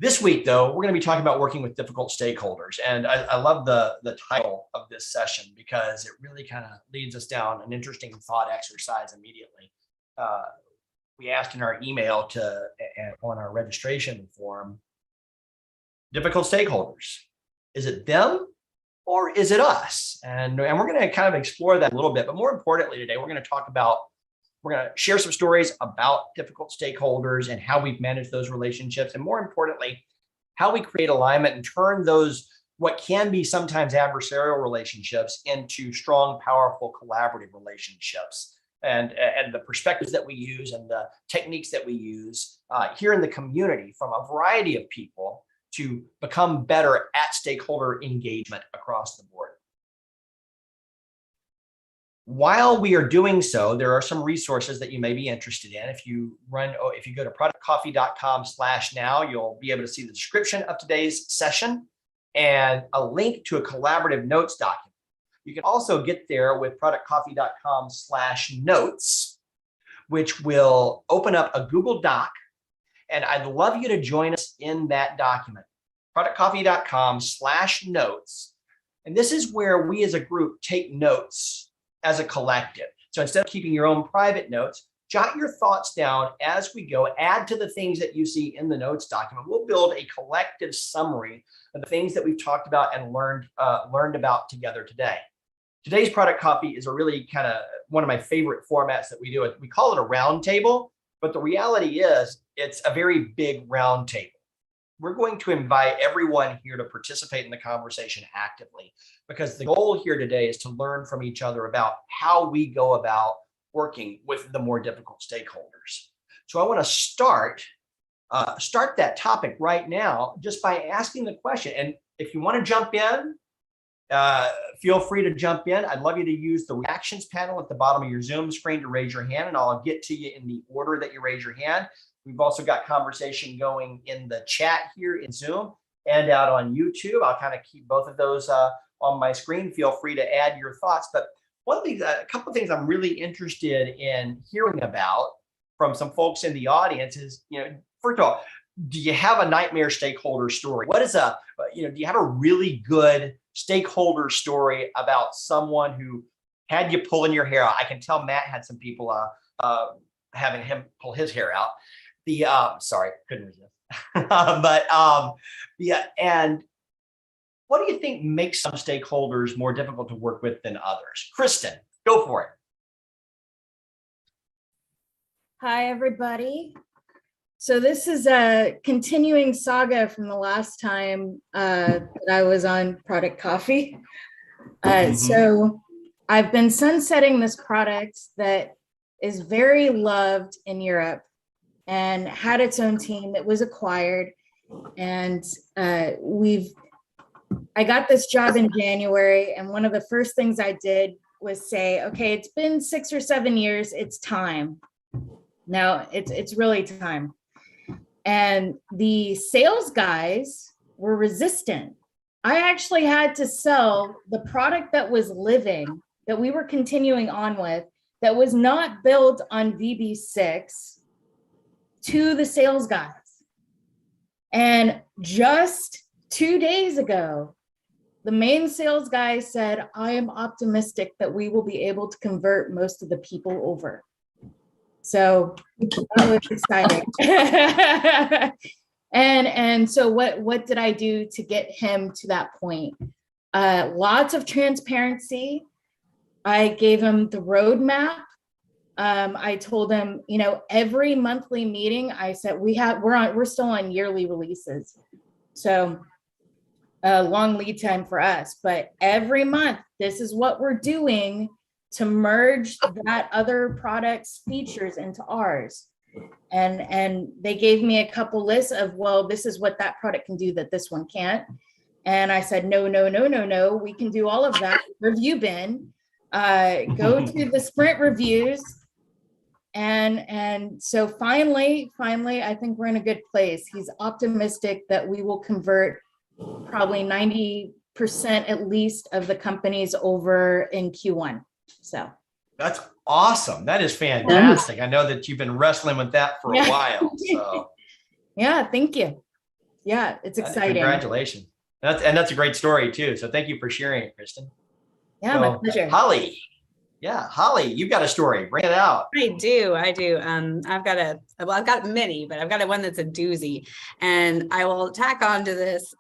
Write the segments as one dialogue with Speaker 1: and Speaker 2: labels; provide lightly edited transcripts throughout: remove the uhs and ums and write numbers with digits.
Speaker 1: This week, though, we're going to be talking about working with difficult stakeholders. And I love the title of this session because it really kind of leads us down an interesting thought exercise immediately. We asked in our email on our registration form, difficult stakeholders. Is it them or is it us? And we're going to kind of explore that a little bit. But more importantly, today, we're going to share some stories about difficult stakeholders and how we've managed those relationships. And more importantly, how we create alignment and turn those, what can be sometimes adversarial relationships, into strong, powerful, collaborative relationships. And the perspectives that we use and the techniques that we use here in the community from a variety of people to become better at stakeholder engagement across the board. While we are doing so, there are some resources that you may be interested in. If you go to productcoffee.com/now, you'll be able to see the description of today's session and a link to a collaborative notes document. You can also get there with productcoffee.com/notes, which will open up a Google Doc. And I'd love you to join us in that document, productcoffee.com/notes. And this is where we as a group take notes as a collective. So instead of keeping your own private notes, jot your thoughts down as we go, add to the things that you see in the notes document. We'll build a collective summary of the things that we've talked about and learned about together today. Today's Product Coffee is a really kind of one of my favorite formats that we do. We call it a round table, but the reality is it's a very big round table. We're going to invite everyone here to participate in the conversation actively, because the goal here today is to learn from each other about how we go about working with the more difficult stakeholders. So I want to start that topic right now just by asking the question. And if you want to jump in, feel free to jump in. I'd love you to use the reactions panel at the bottom of your Zoom screen to raise your hand, and I'll get to you in the order that you raise your hand. We've also got conversation going in the chat here in Zoom and out on YouTube. I'll kind of keep both of those on my screen. Feel free to add your thoughts. But a couple of things I'm really interested in hearing about from some folks in the audience is, first of all, do you have a nightmare stakeholder story? Do you have a really good stakeholder story about someone who had you pulling your hair out? I can tell Matt had some people having him pull his hair out. Sorry, couldn't resist. And what do you think makes some stakeholders more difficult to work with than others? Kristen, go for it.
Speaker 2: Hi, everybody. So this is a continuing saga from the last time that I was on Product Coffee. So I've been sunsetting this product that is very loved in Europe and had its own team that was acquired. And I got this job in January. And one of the first things I did was say, okay, it's been 6 or 7 years. It's time. Now it's really time. And the sales guys were resistant. I actually had to sell the product that was living, that we were continuing on with, that was not built on VB6, to the sales guys. And just 2 days ago, the main sales guy said, I am optimistic that we will be able to convert most of the people over. So that was exciting. And so what did I do to get him to that point? Lots of transparency. I gave him the roadmap. I told him, every monthly meeting, I said, we're still on yearly releases. So long lead time for us, but every month, this is what we're doing to merge that other product's features into ours. And they gave me a couple lists of, well, this is what that product can do that this one can't. And I said, no, we can do all of that. Review bin, go to the sprint reviews. And so finally, I think we're in a good place. He's optimistic that we will convert probably 90% at least of the companies over in Q1. So
Speaker 1: that's awesome. That is fantastic. I know that you've been wrestling with that for a while. So
Speaker 2: yeah, thank you. Yeah, it's exciting.
Speaker 1: Congratulations. That's a great story too. So thank you for sharing it, Kristen.
Speaker 2: Yeah, my pleasure.
Speaker 1: Holly. Yeah, Holly, you've got a story. Bring it out.
Speaker 3: I do. I've got many, but I've got one that's a doozy, and I will tack on to this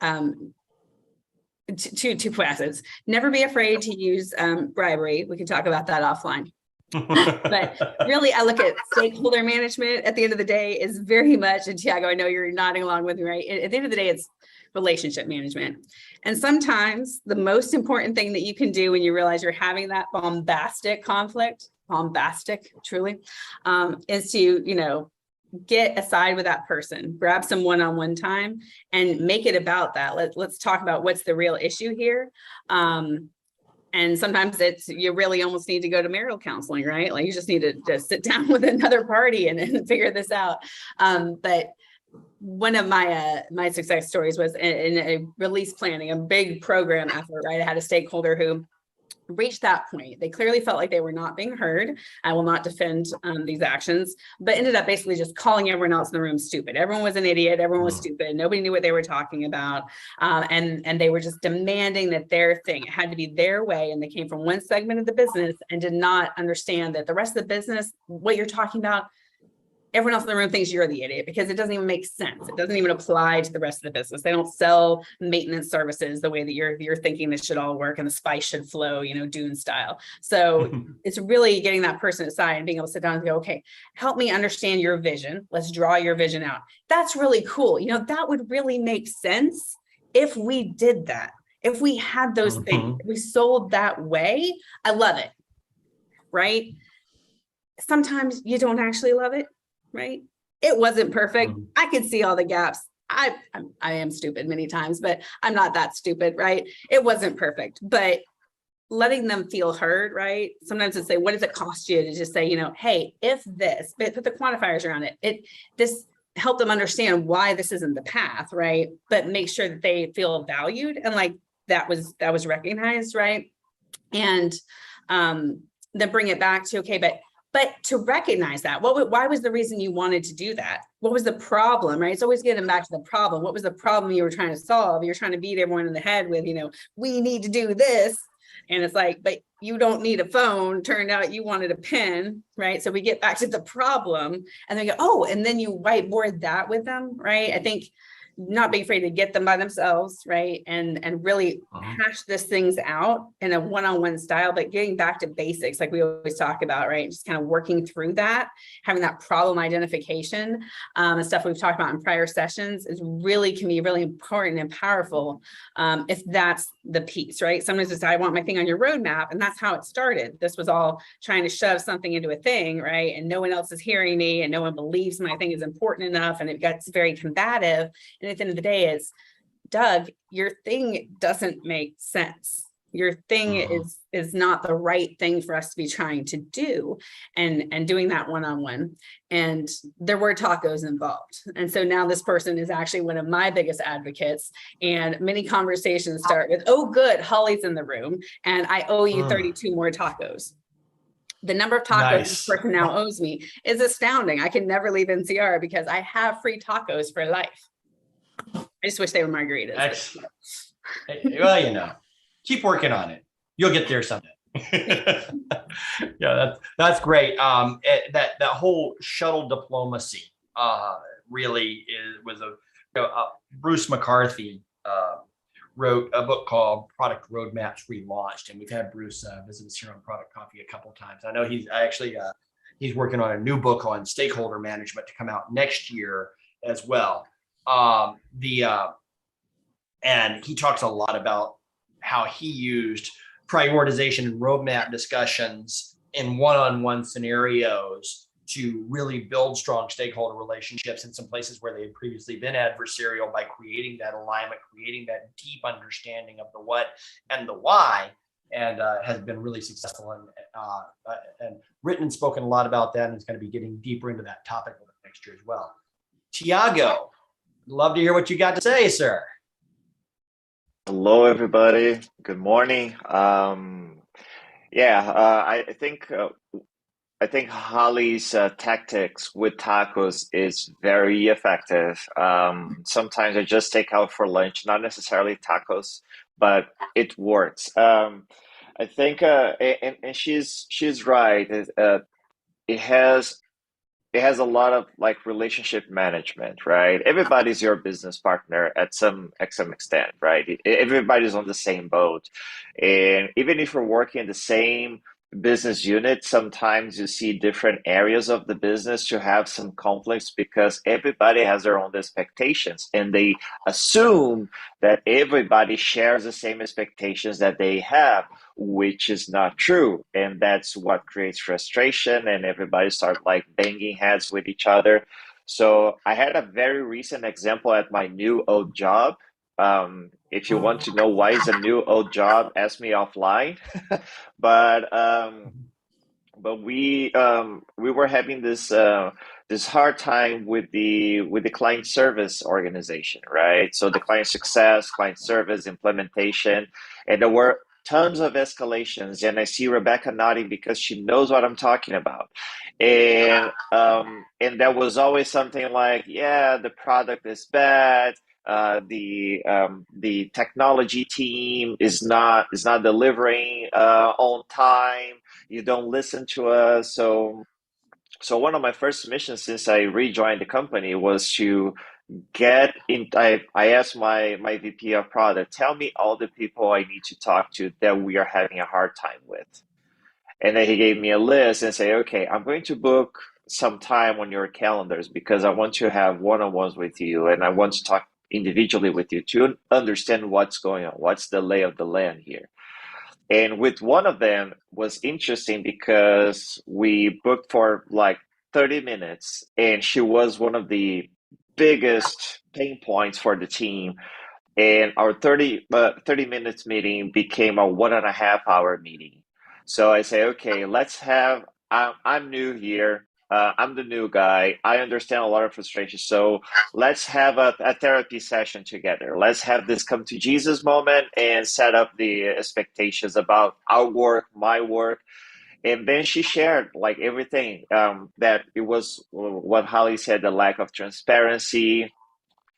Speaker 3: two facets. Never be afraid to use bribery. We can talk about that offline. But really, I look at stakeholder management at the end of the day is very much, and Tiago, I know you're nodding along with me, right? At the end of the day, it's relationship management. And sometimes the most important thing that you can do when you realize you're having that bombastic conflict, truly, is to, get aside with that person, grab some one-on-one time and make it about that. Let's talk about what's the real issue here. And sometimes you really almost need to go to marital counseling, right? Like you just need to sit down with another party and figure this out. But one of my success stories was in a release planning, a big program effort, right? I had a stakeholder who reached that point. They clearly felt like they were not being heard. I will not defend these actions, but ended up basically just calling everyone else in the room stupid. Everyone was an idiot. Everyone was stupid. Nobody knew what they were talking about. And they were just demanding that their thing, it had to be their way. And they came from one segment of the business and did not understand that the rest of the business, what you're talking about, everyone else in the room thinks you're the idiot because it doesn't even make sense. It doesn't even apply to the rest of the business. They don't sell maintenance services the way that you're thinking this should all work and the spice should flow, Dune style. So it's really getting that person aside and being able to sit down and go, okay, help me understand your vision. Let's draw your vision out. That's really cool. That would really make sense if we did that. If we had those things, if we sold that way. I love it, right? Sometimes you don't actually love it. Right? It wasn't perfect. I could see all the gaps. I am stupid many times, but I'm not that stupid, right? It wasn't perfect, but letting them feel heard, right? Sometimes it's say, what does it cost you to just say, hey, if this, but put the quantifiers around it, this help them understand why this isn't the path, right? But make sure that they feel valued and like that was recognized, right? And then bring it back to, okay, but to recognize that, why was the reason you wanted to do that? What was the problem, right? It's always getting back to the problem. What was the problem you were trying to solve? You're trying to beat everyone in the head with, we need to do this. And it's like, but you don't need a phone. Turned out you wanted a pen, right? So we get back to the problem and they go, oh, and then you whiteboard that with them, right? I think not being afraid to get them by themselves, right? And really hash this things out in a one-on-one style, but getting back to basics, like we always talk about, right? Just kind of working through that, having that problem identification, and stuff we've talked about in prior sessions can be really important and powerful if that's the piece, right? Sometimes it's, I want my thing on your roadmap, and that's how it started. This was all trying to shove something into a thing, right? And no one else is hearing me, and no one believes my thing is important enough, and it gets very combative. And at the end of the day is, Doug, your thing doesn't make sense. Your thing is not the right thing for us to be trying to do and doing that one-on-one. And there were tacos involved. And so now this person is actually one of my biggest advocates. And many conversations start with, oh, good, Holly's in the room and I owe you 32 more tacos. The number of tacos this person now owes me is astounding. I can never leave NCR because I have free tacos for life. I just wish they were margaritas.
Speaker 1: Well, keep working on it. You'll get there someday. Yeah, that's great. That whole shuttle diplomacy really was Bruce McCarthy wrote a book called Product Roadmaps Relaunched, and we've had Bruce visit us here on Product Coffee a couple of times. I know he's working on a new book on stakeholder management to come out next year as well. And he talks a lot about how he used prioritization and roadmap discussions in one-on-one scenarios to really build strong stakeholder relationships in some places where they had previously been adversarial by creating that alignment, creating that deep understanding of the what and the why, and has been really successful and written and spoken a lot about that, and is going to be getting deeper into that topic next year as well. Tiago, love to hear what you got to say, sir.
Speaker 4: Hello, everybody. Good morning. I think think Holly's tactics with tacos is very effective. Sometimes I just take out for lunch, not necessarily tacos, but it works. I think, and she's right. It has it has a lot of like relationship management, right? Everybody's your business partner at some extent, right? Everybody's on the same boat, and even if you're working in the same business unit, sometimes you see different areas of the business to have some conflicts because everybody has their own expectations, and they assume that everybody shares the same expectations that they have, which is not true. And that's what creates frustration, and everybody start like banging heads with each other. So I had a very recent example at my new old job. If you want to know why it's a new old job, ask me offline. but we were having this hard time with the client service organization, right? So the client success, client service, implementation, and there were tons of escalations. And I see Rebecca nodding because she knows what I'm talking about. And there was always something like, yeah, the product is bad. The technology team is not delivering on time. You don't listen to us. So one of my first missions since I rejoined the company was to get in. I asked my VP of product, tell me all the people I need to talk to that we are having a hard time with. And then he gave me a list and say, okay, I'm going to book some time on your calendars because I want to have one-on-ones with you and I want to talk individually with you to understand what's going on, what's the lay of the land here. And with one of them was interesting because we booked for like 30 minutes, and she was one of the biggest pain points for the team. And our 30 minutes meeting became a 1.5 hour meeting. So I say, okay, I'm new here. I'm the new guy. I understand a lot of frustration. So let's have a therapy session together. Let's have this come to Jesus moment and set up the expectations about our work, my work. And then she shared like everything, that it was what Holly said, the lack of transparency,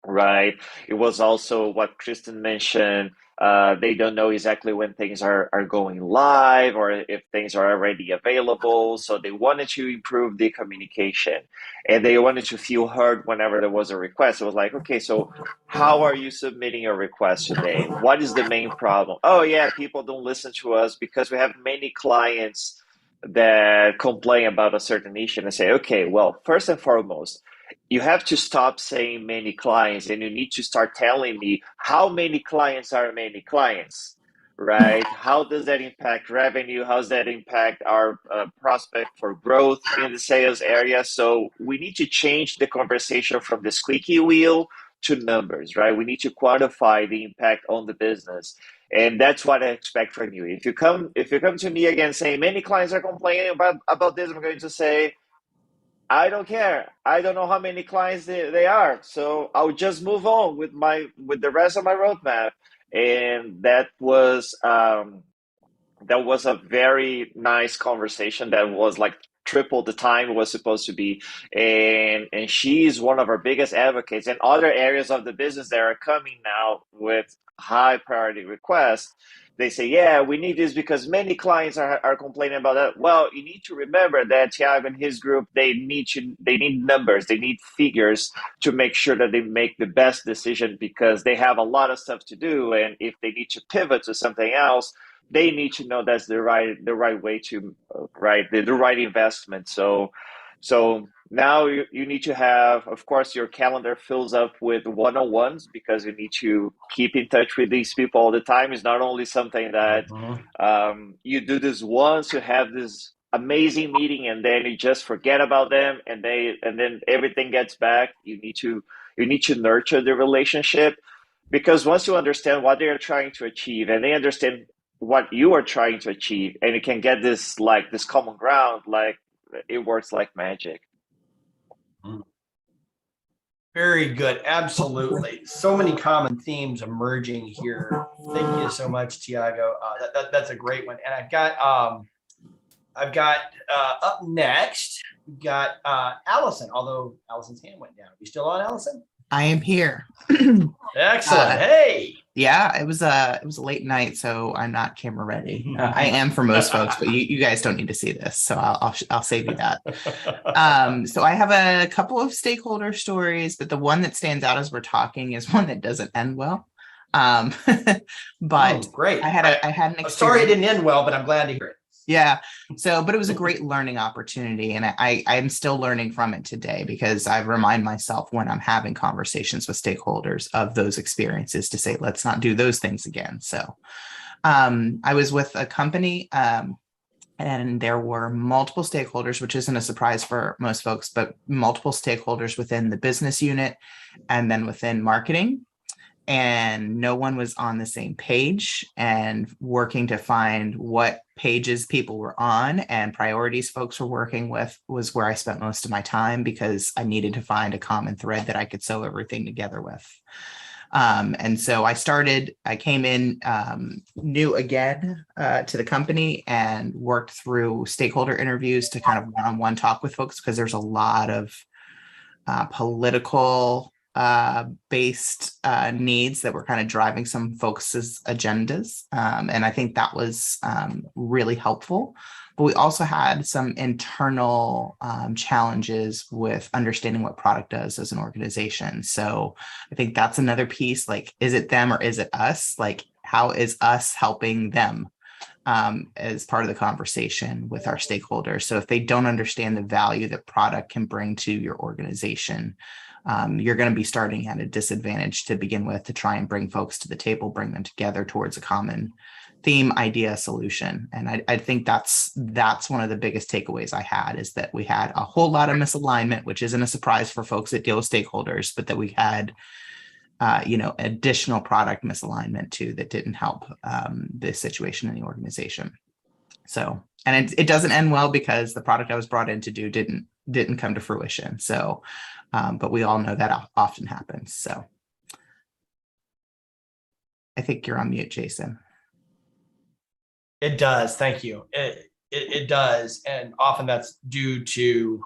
Speaker 4: right? It was also what Kristen mentioned. They don't know exactly when things are going live or if things are already available. So they wanted to improve the communication and they wanted to feel heard whenever there was a request. It was like, okay, so how are you submitting your request today? What is the main problem? Oh, yeah, people don't listen to us because we have many clients that complain about a certain issue and I say, okay, well, first and foremost, you have to stop saying many clients and you need to start telling me how many clients are many clients, right? How does that impact revenue? How does that impact our prospect for growth in the sales area? So we need to change the conversation from the squeaky wheel to numbers, right? We need to quantify the impact on the business. And that's what I expect from you. If you come to me again saying many clients are complaining about this, I'm going to say, I don't care. I don't know how many clients they are. So I'll just move on with the rest of my roadmap. And that was a very nice conversation that was like triple the time it was supposed to be. And she's one of our biggest advocates in other areas of the business that are coming now with high priority requests. They say, yeah, we need this because many clients are complaining about that. Well, you need to remember that Tiago and his group, they need numbers, they need figures to make sure that they make the best decision because they have a lot of stuff to do. And if they need to pivot to something else, they need to know that's the right way to right the right investment. So now you need to have, of course, your calendar fills up with one-on-ones because you need to keep in touch with these people all the time. It's not only something that
Speaker 1: Mhm.
Speaker 4: you do this once, you have this amazing meeting, and then you just forget about them, and then everything gets back. You need to nurture the relationship because once you understand what they are trying to achieve and they understand what you are trying to achieve and you can get this common ground, like it works like magic.
Speaker 1: Very good. Absolutely. So many common themes emerging here. Thank you so much, Tiago. That's a great one. And I've got I've got up next, we've got Allison, although Allison's hand went down. Are we still on, Allison?
Speaker 5: I am here.
Speaker 1: Excellent. Hey.
Speaker 5: Yeah, it was a late night, so I'm not camera ready. I am for most folks, but you guys don't need to see this, so I'll save you that. So I have a couple of stakeholder stories, but the one that stands out as we're talking is one that doesn't end well. But
Speaker 1: great.
Speaker 5: I had an experience.
Speaker 1: I'm sorry it didn't end well, but I'm glad to hear it.
Speaker 5: Yeah. So, but it was a great learning opportunity. And I'm still learning from it today because I remind myself when I'm having conversations with stakeholders of those experiences to say, let's not do those things again. So I was with a company and there were multiple stakeholders, which isn't a surprise for most folks, but multiple stakeholders within the business unit and then within marketing. And no one was on the same page, and working to find what pages people were on and priorities folks were working with was where I spent most of my time because I needed to find a common thread that I could sew everything together with. And so I came in new again to the company and worked through stakeholder interviews to kind of one-on-one talk with folks because there's a lot of political based needs that were kind of driving some folks' agendas. And I think that was really helpful. But we also had some internal challenges with understanding what product does as an organization. So I think that's another piece, like, is it them or is it us? Like, how is us helping them as part of the conversation with our stakeholders? So if they don't understand the value that product can bring to your organization, you're going to be starting at a disadvantage to begin with to try and bring folks to the table, bring them together towards a common theme, idea, solution. And I think that's one of the biggest takeaways I had is that we had a whole lot of misalignment, which isn't a surprise for folks that deal with stakeholders, but that we had additional product misalignment too that didn't help the situation in the organization. So, and it doesn't end well because the product I was brought in to do didn't come to fruition. So, but we all know that often happens. So I think you're on mute, Jason.
Speaker 1: It does. Thank you. It does. And often that's due to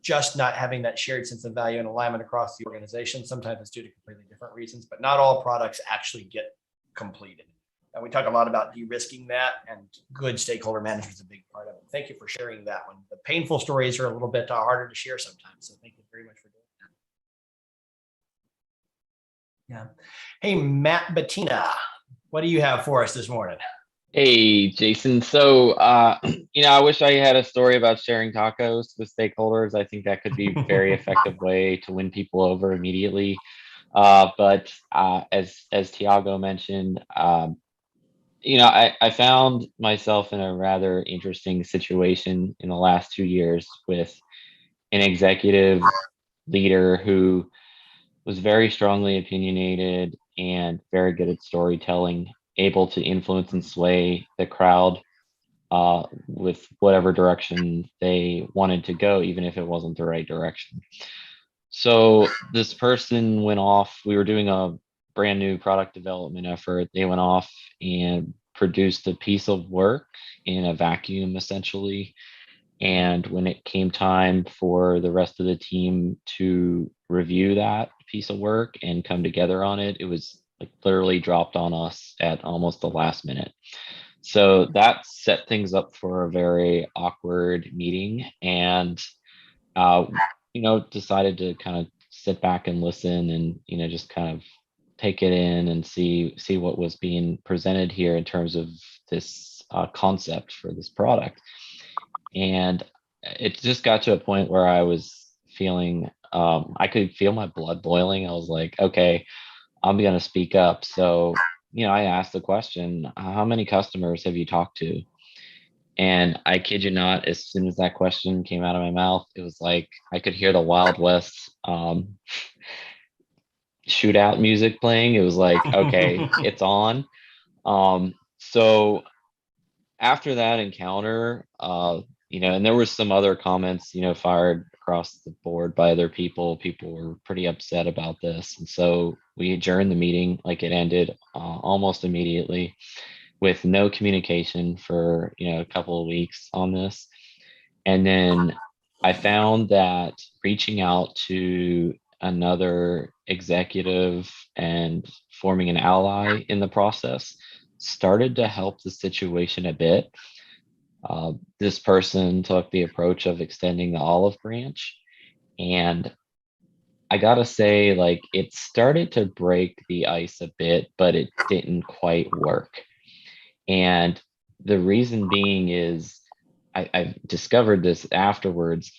Speaker 1: just not having that shared sense of value and alignment across the organization. Sometimes it's due to completely different reasons, but not all products actually get completed. And we talk a lot about de-risking that, and good stakeholder management is a big part of it. Thank you for sharing that one. The painful stories are a little bit harder to share sometimes. So thank you very much for doing that. Yeah. Hey, Matt Bettina, what do you have for us this morning?
Speaker 6: Hey, Jason. So, I wish I had a story about sharing tacos with stakeholders. I think that could be a very effective way to win people over immediately. But as Tiago mentioned, I found myself in a rather interesting situation in the last 2 years with an executive leader who was very strongly opinionated and very good at storytelling, able to influence and sway the crowd with whatever direction they wanted to go, even if it wasn't the right direction. So this person went off. We were doing a brand new product development effort. They went off and produced a piece of work in a vacuum, essentially. And when it came time for the rest of the team to review that piece of work and come together on it, it was like literally dropped on us at almost the last minute. So that set things up for a very awkward meeting, and decided to kind of sit back and listen and just kind of take it in and see what was being presented here in terms of this concept for this product. And it just got to a point where I was feeling, I could feel my blood boiling. I was like, okay, I'm going to speak up. So, I asked the question, how many customers have you talked to? And I kid you not, as soon as that question came out of my mouth, it was like I could hear the Wild West shootout music playing. It was like, okay, it's on. So after that encounter, and there were some other comments, fired across the board by other people. People were pretty upset about this. And so we adjourned the meeting, like it ended almost immediately. with no communication for, a couple of weeks on this. And then I found that reaching out to another executive and forming an ally in the process started to help the situation a bit. This person took the approach of extending the olive branch, and I gotta say, like, it started to break the ice a bit, but it didn't quite work. And the reason being is I've discovered this afterwards.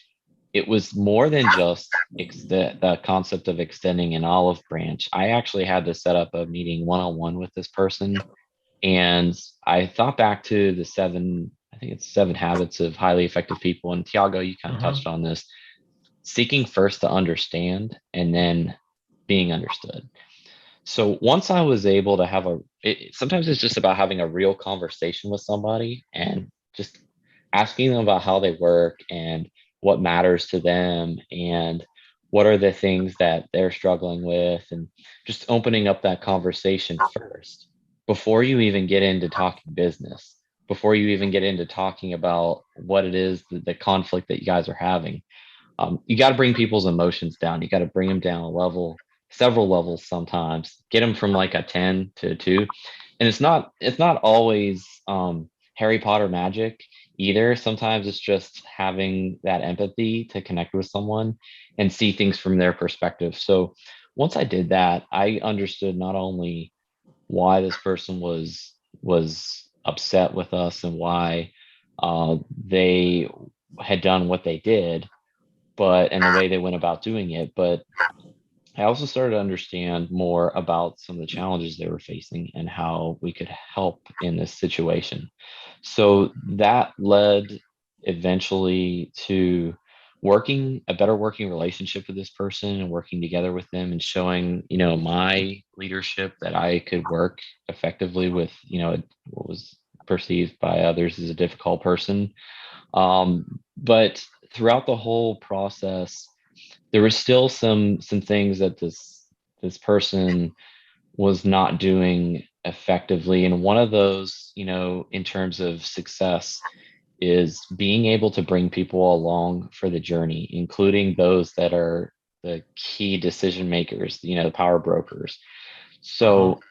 Speaker 6: It was more than just the concept of extending an olive branch. I actually had to set up a meeting one-on-one with this person. And I thought back to the I think it's 7 habits of highly effective people. And Tiago, you kind of touched on this, seeking first to understand and then being understood. So once I was able to have sometimes it's just about having a real conversation with somebody and just asking them about how they work and what matters to them and what are the things that they're struggling with, and just opening up that conversation first before you even get into talking business, before you even get into talking about what it is, the conflict that you guys are having. You got to bring people's emotions down. You got to bring them down a level, several levels sometimes, get them from like a 10 to a 2. And it's not always Harry Potter magic either. Sometimes it's just having that empathy to connect with someone and see things from their perspective. So once I did that, I understood not only why this person was upset with us and why they had done what they did, and the way they went about doing it, but I also started to understand more about some of the challenges they were facing and how we could help in this situation. So that led eventually to a better working relationship with this person and working together with them and showing, my leadership that I could work effectively with, what was perceived by others as a difficult person. But throughout the whole process, there was still some things that this person was not doing effectively. And one of those, in terms of success, is being able to bring people along for the journey, including those that are the key decision makers, the power brokers. So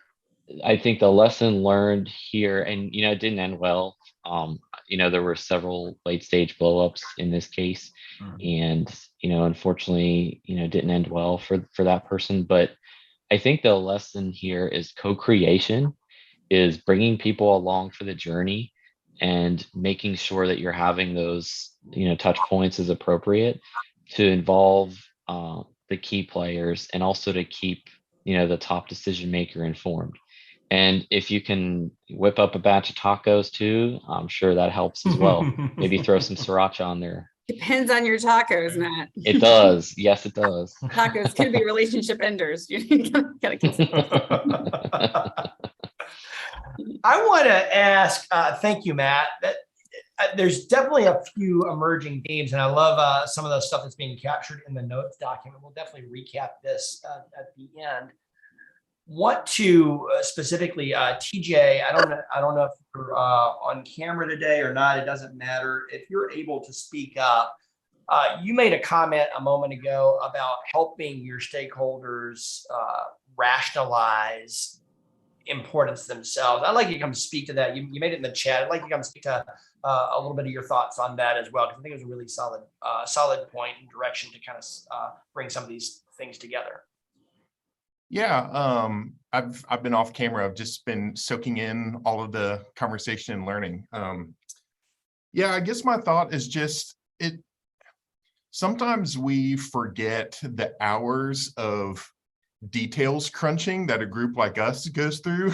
Speaker 6: I think the lesson learned here, and it didn't end well. There were several late stage blowups in this case, and unfortunately, didn't end well for that person. But I think the lesson here is co-creation, is bringing people along for the journey and making sure that you're having those touch points as appropriate to involve the key players and also to keep the top decision maker informed. And if you can whip up a batch of tacos too, I'm sure that helps as well. Maybe throw some sriracha on there.
Speaker 3: Depends on your tacos, Matt.
Speaker 6: It does. Yes, it does.
Speaker 3: Tacos could be relationship enders. You gotta
Speaker 1: I want to ask, thank you, Matt. There's definitely a few emerging themes, and I love some of the stuff that's being captured in the notes document. We'll definitely recap this at the end. Want to specifically, TJ, I don't know if you're on camera today or not. It doesn't matter. If you're able to speak up, you made a comment a moment ago about helping your stakeholders rationalize importance themselves. I'd like you to come speak to that. You made it in the chat. I'd like you to come speak to a little bit of your thoughts on that as well, because I think it was a really solid point and direction to kind of bring some of these things together.
Speaker 7: Yeah, I've been off camera. I've just been soaking in all of the conversation and learning. Yeah, I guess my thought is just sometimes we forget the hours of details crunching that a group like us goes through.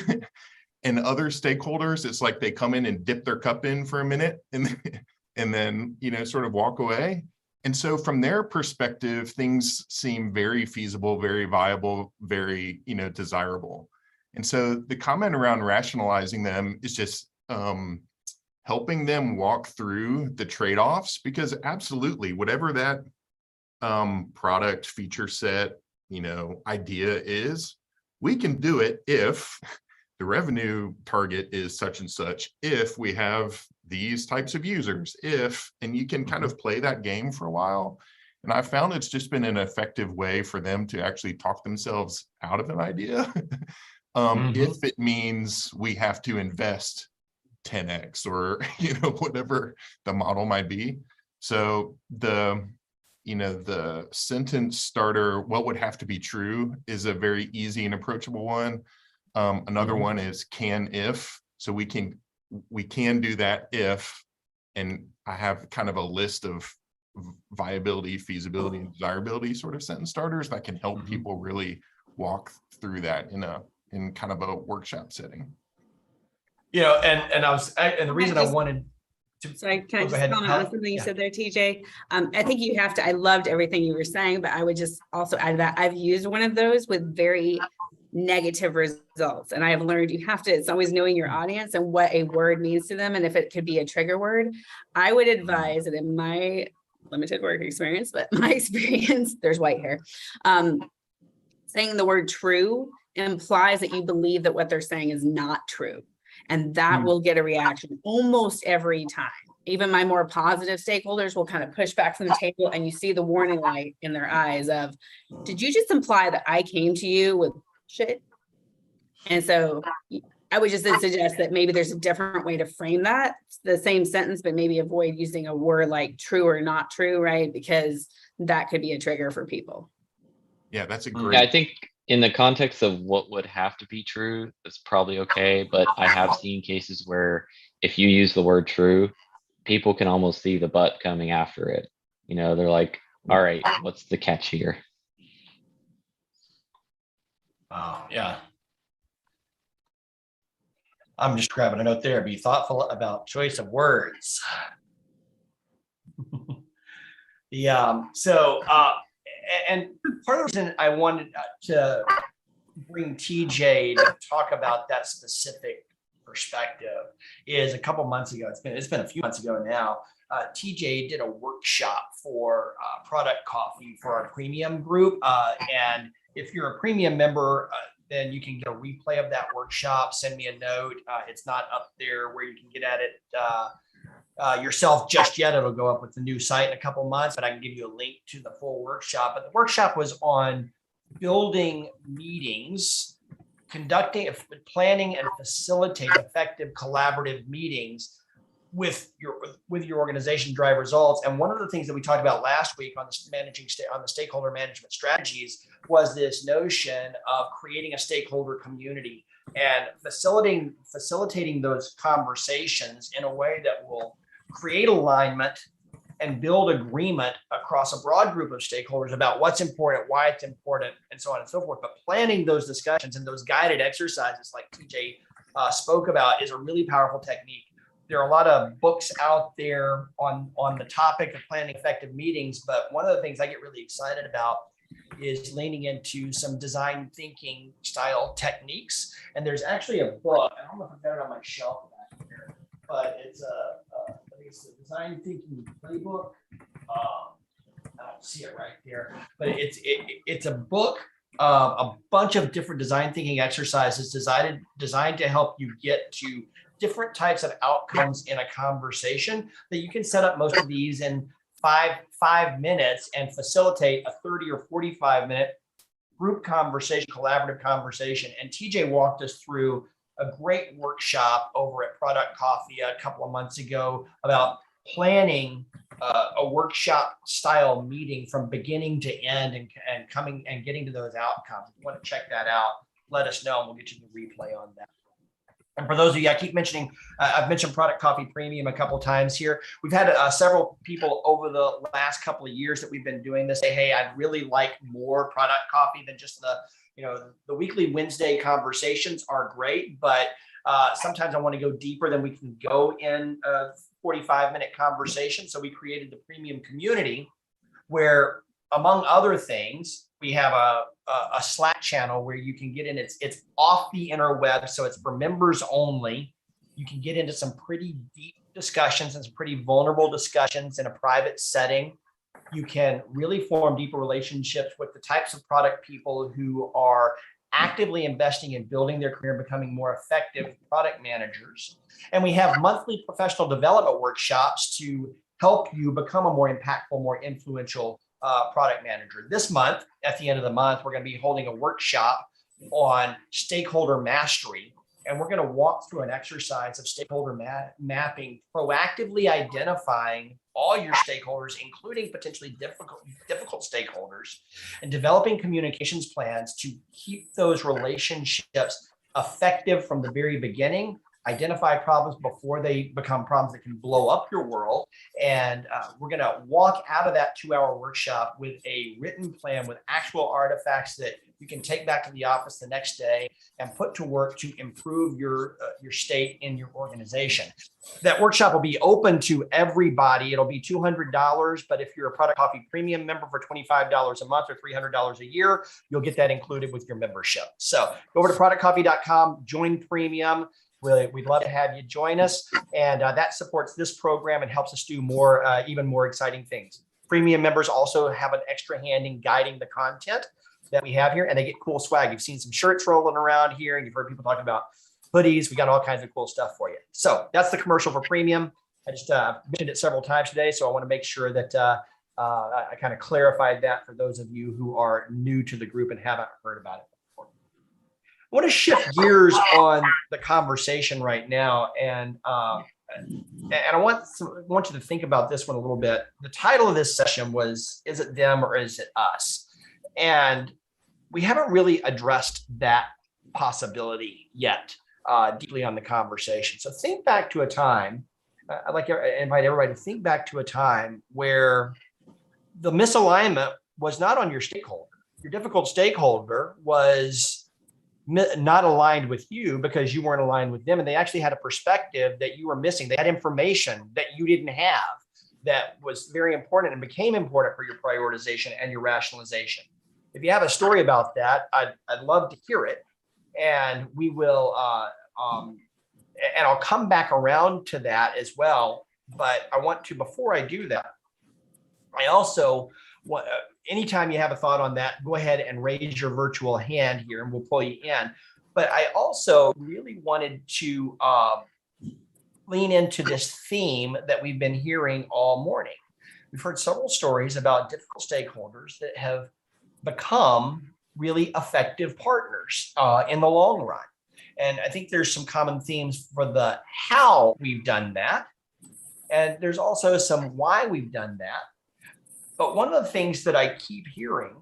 Speaker 7: And other stakeholders, it's like they come in and dip their cup in for a minute and then sort of walk away. And so from their perspective, things seem very feasible, very viable, very, desirable. And so the comment around rationalizing them is just helping them walk through the trade-offs, because absolutely, whatever that product feature set, idea is, we can do it if the revenue target is such and such if we have these types of users, and you can kind of play that game for a while. And I found it's just been an effective way for them to actually talk themselves out of an idea. If it means we have to invest 10x or, whatever the model might be. So the sentence starter, what would have to be true, is a very easy and approachable one. Another one is can if. So we can do that if, and I have kind of a list of viability, feasibility, and desirability sort of sentence starters that can help people really walk through that in kind of a workshop setting.
Speaker 1: And the reason I wanted to.
Speaker 3: Sorry, can I
Speaker 1: go
Speaker 3: just
Speaker 1: ahead.
Speaker 3: comment on something you said there, TJ? I think you have to, I loved everything you were saying, but I would just also add that I've used one of those with very negative results. And I have learned it's always knowing your audience and what a word means to them. And if it could be a trigger word, I would advise that in my limited work experience, but my experience, there's white hair, saying the word true implies that you believe that what they're saying is not true. And that will get a reaction almost every time. Even my more positive stakeholders will kind of push back from the table, and you see the warning light in their eyes of, did you just imply that I came to you with shit? And so I would just suggest that maybe there's a different way to frame that, the same sentence, but maybe avoid using a word like true or not true, right? Because that could be a trigger for people.
Speaker 7: Yeah, that's a
Speaker 6: Yeah,
Speaker 7: great.
Speaker 6: I think in the context of what would have to be true, that's probably okay. But I have seen cases where if you use the word true, people can almost see the butt coming after it. They're like, all right, what's the catch here?
Speaker 1: Oh, yeah. I'm just grabbing a note there. Be thoughtful about choice of words. And part of the reason I wanted to bring TJ to talk about that specific perspective is a couple months ago. It's been a few months ago now. TJ did a workshop for product coffee for our premium group. And if you're a premium member, then you can get a replay of that workshop. Send me a note. It's not up there where you can get at it yourself just yet. It'll go up with the new site in a couple months, but I can give you a link to the full workshop. But the workshop was on building meetings, planning and facilitate effective collaborative meetings with your organization, drive results. And one of the things that we talked about last week on the stakeholder management strategies was this notion of creating a stakeholder community and facilitating those conversations in a way that will create alignment and build agreement across a broad group of stakeholders about what's important, why it's important, and so on and so forth. But planning those discussions and those guided exercises like TJ spoke about is a really powerful technique. There are a lot of books out there on the topic of planning effective meetings, but one of the things I get really excited about is leaning into some design thinking style techniques. And there's actually a book, I don't know if I've got it on my shelf back here, but it's the design thinking playbook. I don't see it right there, but it's a book, a bunch of different design thinking exercises designed to help you get to different types of outcomes in a conversation that you can set up most of these in five minutes and facilitate a 30 or 45-minute group conversation, collaborative conversation. And TJ walked us through a great workshop over at Product Coffee a couple of months ago about planning a workshop style meeting from beginning to end and coming and getting to those outcomes. If you want to check that out, let us know and we'll get you the replay on that. And for those of you, I keep mentioning, I've mentioned Product Coffee Premium a couple of times here. We've had several people over the last couple of years that we've been doing this say, hey, I'd really like more Product Coffee than just the weekly Wednesday conversations are great, but sometimes I want to go deeper than we can go in a 45-minute conversation. So we created the premium community where, among other things, we have a Slack channel where you can get in. It's off the interweb, so it's for members only. You can get into some pretty deep discussions and some pretty vulnerable discussions in a private setting. You can really form deeper relationships with the types of product people who are actively investing in building their career and becoming more effective product managers. And we have monthly professional development workshops to help you become a more impactful, more influential product manager. This month, at the end of the month, we're going to be holding a workshop on stakeholder mastery. And we're going to walk through an exercise of stakeholder mapping, proactively identifying all your stakeholders, including potentially difficult stakeholders, and developing communications plans to keep those relationships effective from the very beginning, identify problems before they become problems that can blow up your world. And we're going to walk out of that 2-hour workshop with a written plan with actual artifacts that you can take back to the office the next day and put to work to improve your state in your organization. That workshop will be open to everybody. It'll be $200, but if you're a Product Coffee Premium member for $25 a month or $300 a year, you'll get that included with your membership. So go over to productcoffee.com, join Premium. We'd love to have you join us. And that supports this program and helps us do more, even more exciting things. Premium members also have an extra hand in guiding the content that we have here, and they get cool swag. You've seen some shirts rolling around here, and you've heard people talking about hoodies. We got all kinds of cool stuff for you. So that's the commercial for Premium. I just mentioned it several times today, so I want to make sure that I kind of clarified that for those of you who are new to the group and haven't heard about it before. I want to shift gears on the conversation right now, and I want you to think about this one a little bit. The title of this session was, "Is it them or is it us?" And we haven't really addressed that possibility yet deeply on the conversation. So think back to a time, I'd like to invite everybody to think back to a time where the misalignment was not on your stakeholder. Your difficult stakeholder was not aligned with you because you weren't aligned with them. And they actually had a perspective that you were missing. They had information that you didn't have that was very important and became important for your prioritization and your rationalization. If you have a story about that, I'd love to hear it. And we will, and I'll come back around to that as well. But I want to, before I do that, I also want, anytime you have a thought on that, go ahead and raise your virtual hand here and we'll pull you in. But I also really wanted to lean into this theme that we've been hearing all morning. We've heard several stories about difficult stakeholders that have become really effective partners in the long run. And I think there's some common themes for the how we've done that. And there's also some why we've done that. But one of the things that I keep hearing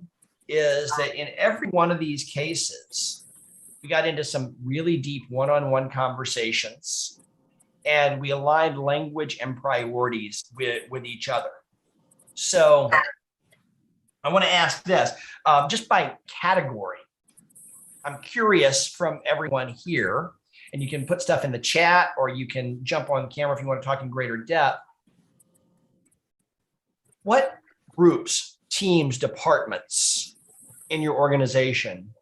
Speaker 1: is that in every one of these cases, we got into some really deep one-on-one conversations and we aligned language and priorities with each other. So I want to ask this, just by category. I'm curious from everyone here, and you can put stuff in the chat or you can jump on camera if you want to talk in greater depth. What groups, teams, departments in your organization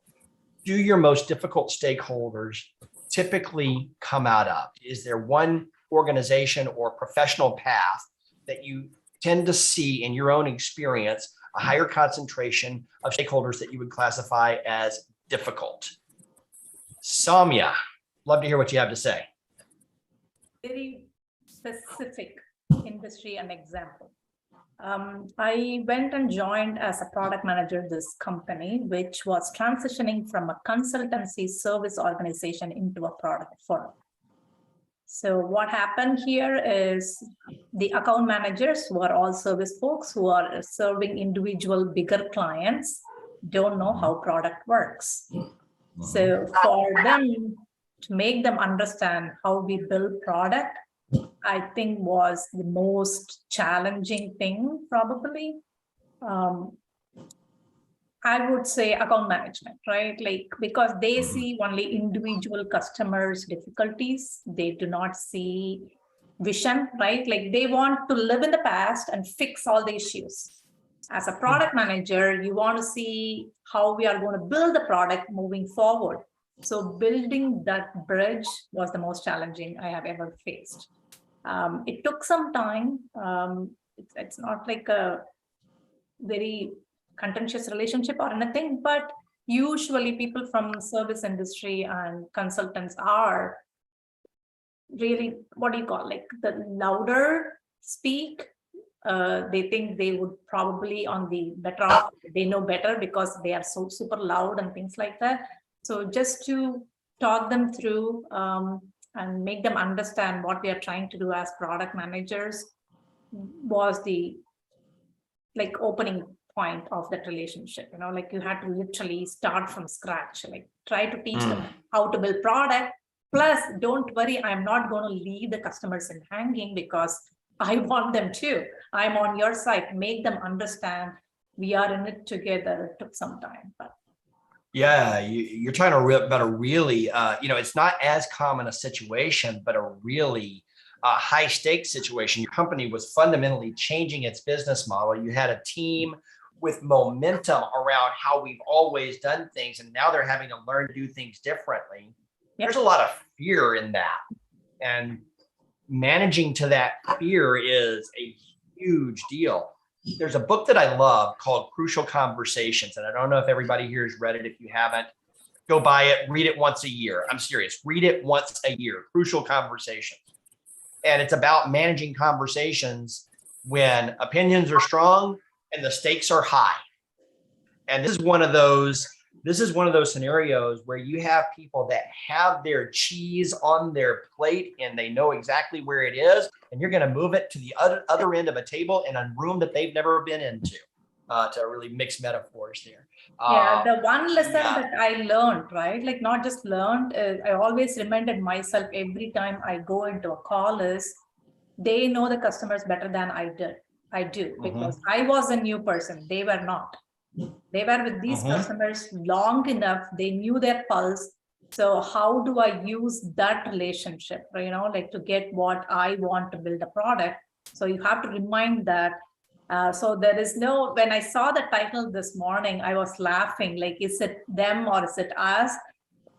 Speaker 1: do your most difficult stakeholders typically come out of? Is there one organization or professional path that you tend to see in your own experience a higher concentration of stakeholders that you would classify as difficult? Soumya, love to hear what you have to say.
Speaker 8: Very specific industry and example. I went and joined as a product manager this company, which was transitioning from a consultancy service organization into a product firm. So what happened here is the account managers, who are all service folks who are serving individual bigger clients, don't know how product works. So for them to make them understand how we build product, I think was the most challenging thing probably. I would say account management, right? Like, because they see only individual customers' difficulties, they do not see vision, right? Like they want to live in the past and fix all the issues. As a product manager, you want to see how we are going to build the product moving forward. So building that bridge was the most challenging I have ever faced. It took some time. It's not like a very contentious relationship or anything, but usually people from service industry and consultants are really, what do you call, like the louder speak. They think they would probably on the better off, they know better because they are so super loud and things like that. So just to talk them through and make them understand what we are trying to do as product managers was the like opening point of that relationship. You know, like you had to literally start from scratch, like try to teach them how to build product. Plus, don't worry, I'm not going to leave the customers in hanging because I want them to. I'm on your side. Make them understand we are in it together. It took some time, but
Speaker 1: yeah, you're trying to about a really, it's not as common a situation, but a really high stakes situation. Your company was fundamentally changing its business model. You had a team with momentum around how we've always done things, and now they're having to learn to do things differently. There's a lot of fear in that, and managing to that fear is a huge deal. There's a book that I love called Crucial Conversations, and I don't know if everybody here has read it. If you haven't, go buy it, read it once a year. I'm serious, read it once a year, Crucial Conversations. And it's about managing conversations when opinions are strong and the stakes are high. And this is one of those scenarios where you have people that have their cheese on their plate and they know exactly where it is, and you're going to move it to the other end of a table in a room that they've never been into, to really mix metaphors there.
Speaker 8: yeah, the one lesson that I learned, right? Like not just learned, I always reminded myself every time I go into a call is they know the customers better than I do because I was a new person. They were not. They were with these customers long enough. They knew their pulse. So how do I use that relationship, like to get what I want to build a product? So you have to remind that. So there is no, when I saw the title this morning, I was laughing, like, is it them or is it us?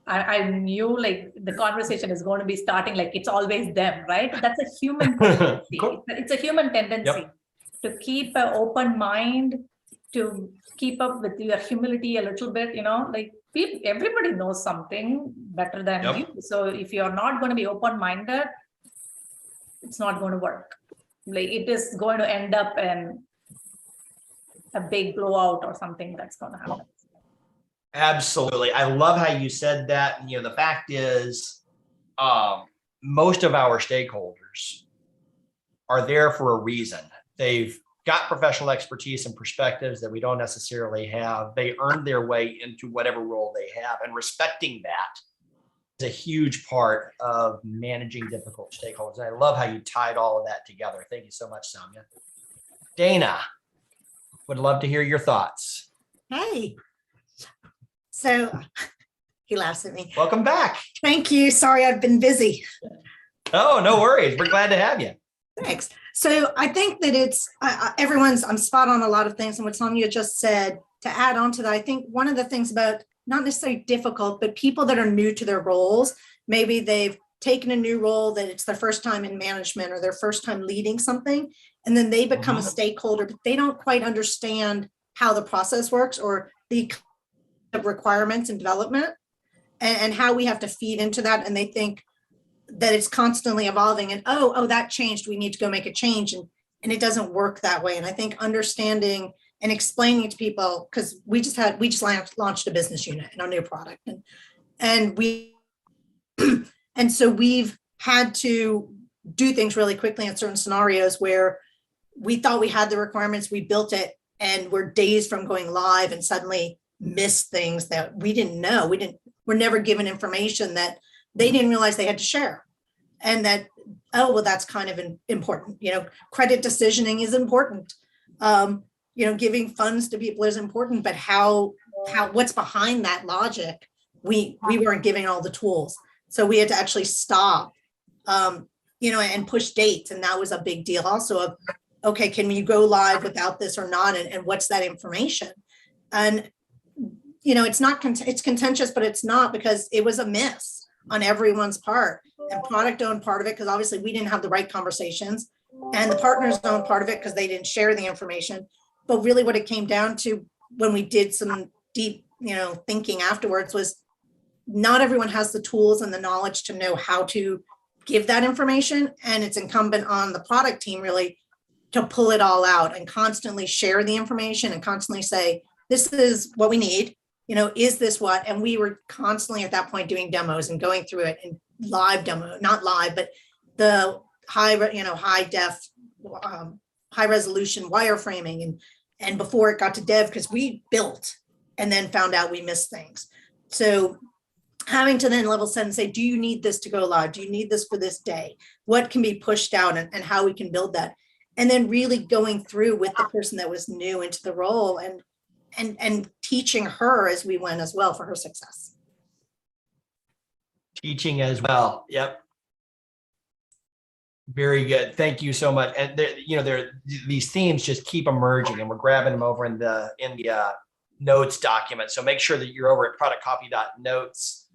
Speaker 8: I knew like the conversation is going to be starting like it's always them, right? That's a human tendency. It's a human tendency to keep an open mind, to keep up with your humility a little bit, like everybody knows something better than you. So if you're not going to be open-minded, it's not going to work. Like it is going to end up in a big blowout or something that's going to happen.
Speaker 1: Absolutely. I love how you said that. The fact is, most of our stakeholders are there for a reason. They've got professional expertise and perspectives that we don't necessarily have. They earned their way into whatever role they have, and respecting that is a huge part of managing difficult stakeholders. And I love how you tied all of that together. Thank you so much, Soumya. Dana, would love to hear your thoughts.
Speaker 9: Hey. So he laughs at me.
Speaker 1: Welcome back.
Speaker 9: Thank you. Sorry, I've been busy.
Speaker 1: Oh, no worries. We're glad to have you.
Speaker 9: Thanks. So I think that it's I'm spot on a lot of things. And what Soumya just said, to add on to that, I think one of the things about not necessarily difficult, but people that are new to their roles, maybe they've taken a new role that it's their first time in management or their first time leading something, and then they become a stakeholder, but they don't quite understand how the process works or the requirements and development and how we have to feed into that. And they think that it's constantly evolving and, oh, that changed. We need to go make a change. And it doesn't work that way. And I think understanding and explaining to people, because we just launched a business unit in our new product. And so we've had to do things really quickly in certain scenarios where we thought we had the requirements, we built it, and we're days from going live and suddenly missed things that we didn't know. We're never given information that they didn't realize they had to share. And that, that's kind of important. Credit decisioning is important. Giving funds to people is important, but what's behind that logic, we weren't giving all the tools. So we had to actually stop, and push dates. And that was a big deal also of, okay, can we go live without this or not? And what's that information? And, it's contentious, but it's not, because it was a miss on everyone's part, and product owned part of it, because obviously we didn't have the right conversations, and the partners owned part of it because they didn't share the information. But really what it came down to when we did some deep thinking afterwards was not everyone has the tools and the knowledge to know how to give that information. And it's incumbent on the product team really to pull it all out and constantly share the information and constantly say, this is what we need, is this what? And we were constantly at that point doing demos and going through it and live demo, not live, but the high def, high resolution wireframing and before it got to dev, because we built and then found out we missed things. So having to then level set and say, do you need this to go live? Do you need this for this day? What can be pushed out and how we can build that? And then really going through with the person that was new into the role and teaching her as we went as well for her success.
Speaker 1: Teaching as well. Yep. Very good. Thank you so much. And these themes just keep emerging, and we're grabbing them over in the notes document. So make sure that you're over at productcopy.notes,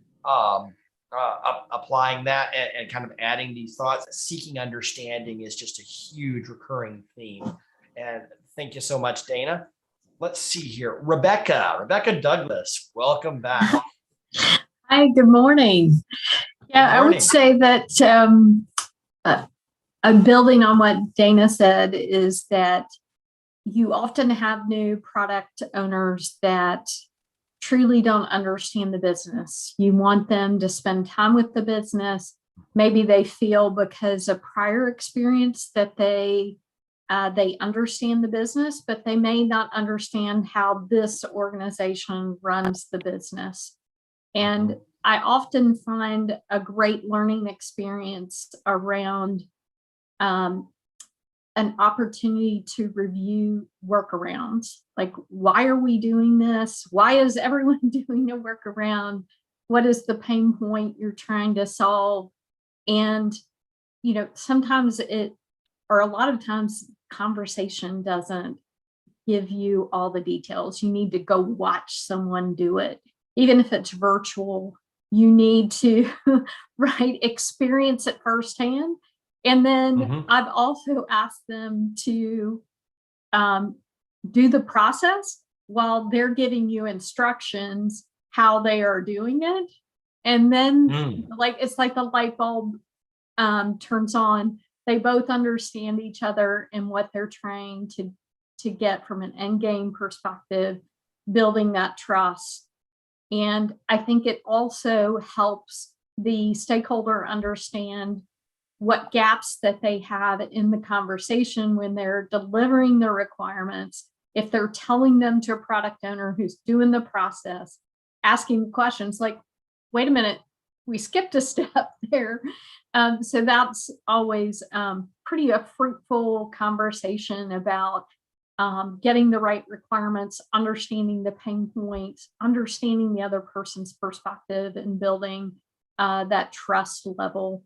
Speaker 1: applying that and kind of adding these thoughts. Seeking understanding is just a huge recurring theme. And thank you so much, Dana. Let's see here. Rebecca Douglas, welcome back.
Speaker 10: Hi, good morning. Yeah,
Speaker 1: Good morning.
Speaker 10: I would say that building on what Dana said is that you often have new product owners that truly don't understand the business. You want them to spend time with the business. Maybe they feel because of prior experience that they understand the business, but they may not understand how this organization runs the business. And I often find a great learning experience around an opportunity to review workarounds. Like, why are we doing this? Why is everyone doing a workaround? What is the pain point you're trying to solve? And, sometimes or a lot of times, conversation doesn't give you all the details. You need to go watch someone do it. Even if it's virtual, you need to experience it firsthand. And then I've also asked them to do the process while they're giving you instructions how they are doing it. And then it's like the light bulb turns on. They both understand each other and what they're trying to get from an end game perspective, building that trust. And I think it also helps the stakeholder understand what gaps that they have in the conversation when they're delivering their requirements. If they're telling them to a product owner who's doing the process, asking questions like, wait a minute, we skipped a step there. So that's always pretty a fruitful conversation about getting the right requirements, understanding the pain points, understanding the other person's perspective, and building that trust level.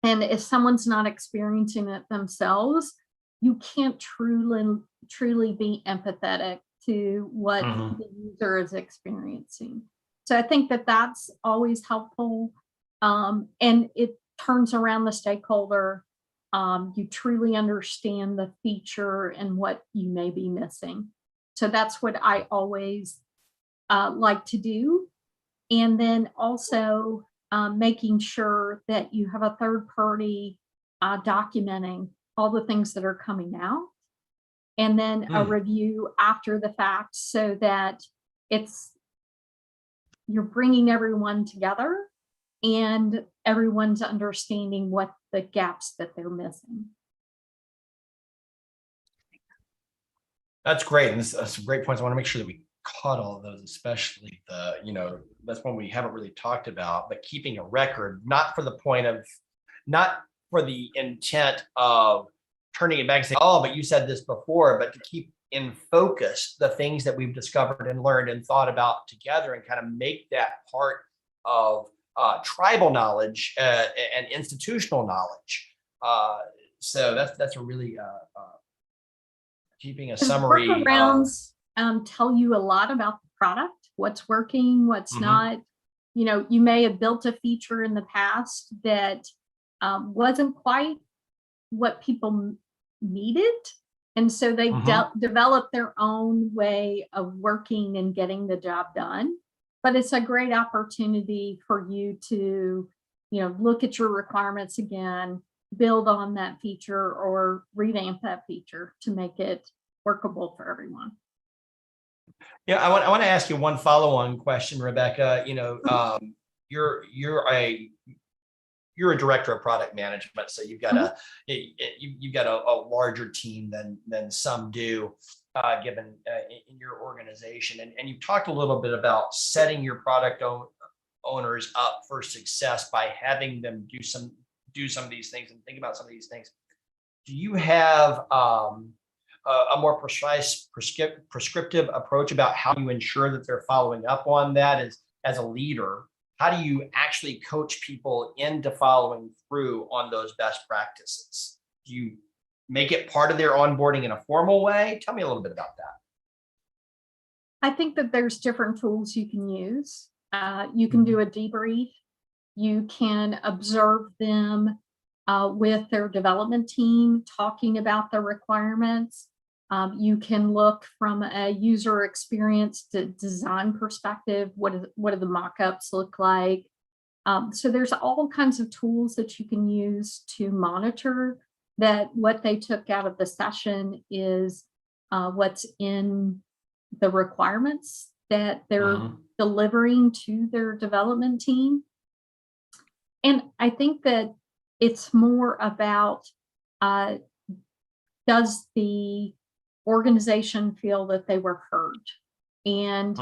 Speaker 10: And if someone's not experiencing it themselves, you can't truly be empathetic to what the user is experiencing. So I think that that's always helpful. And it turns around the stakeholder. You truly understand the feature and what you may be missing. So that's what I always like to do. And then also making sure that you have a third party documenting all the things that are coming out, and then a review after the fact, so that you're bringing everyone together and everyone's understanding what the gaps that they're missing.
Speaker 1: That's great. And that's some great points. I want to make sure that we caught all of those, especially that's one we haven't really talked about, but keeping a record, not for the intent of turning it back and saying, oh, but you said this before, but to keep in focus the things that we've discovered and learned and thought about together, and kind of make that part of tribal knowledge and institutional knowledge. So that's a really keeping a summary.
Speaker 10: Workarounds tell you a lot about the product, what's working, what's not. You may have built a feature in the past that wasn't quite what people needed. And so they
Speaker 1: Mhm.
Speaker 10: develop their own way of working and getting the job done. But it's a great opportunity for you to, look at your requirements again, build on that feature or revamp that feature to make it workable for everyone.
Speaker 1: Yeah, I want to ask you one follow-on question, Rebecca. You're a director of product management, so you've got you've got a larger team than some do, given in your organization. And you've talked a little bit about setting your product owners up for success by having them do some of these things and think about some of these things. Do you have a more precise, prescriptive approach about how you ensure that they're following up on that as a leader? How do you actually coach people into following through on those best practices? Do you make it part of their onboarding in a formal way? Tell me a little bit about that.
Speaker 10: I think that there's different tools you can use. You can do a debrief. You can observe them with their development team, talking about the requirements. You can look from a user experience to design perspective. What do the mock-ups look like? So there's all kinds of tools that you can use to monitor that what they took out of the session is what's in the requirements that they're delivering to their development team. And I think that it's more about does the organization feel that they were heard? And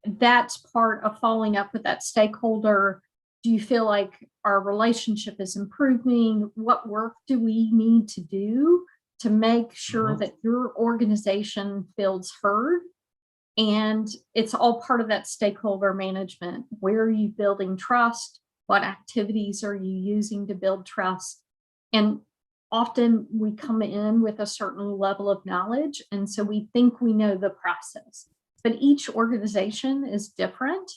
Speaker 10: that's part of following up with that stakeholder. Do you feel like our relationship is improving? What work do we need to do to make sure that your organization feels heard? And it's all part of that stakeholder management. Where are you building trust? What activities are you using to build trust? And often we come in with a certain level of knowledge, and so we think we know the process. But each organization is different.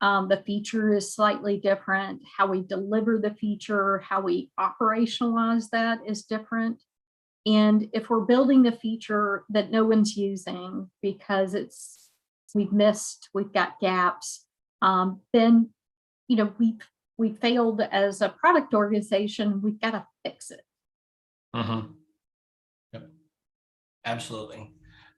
Speaker 10: The feature is slightly different. How we deliver the feature, how we operationalize that is different. And if we're building the feature that no one's using because we've got gaps, then we failed as a product organization. We've got to fix it.
Speaker 1: Yep. Absolutely.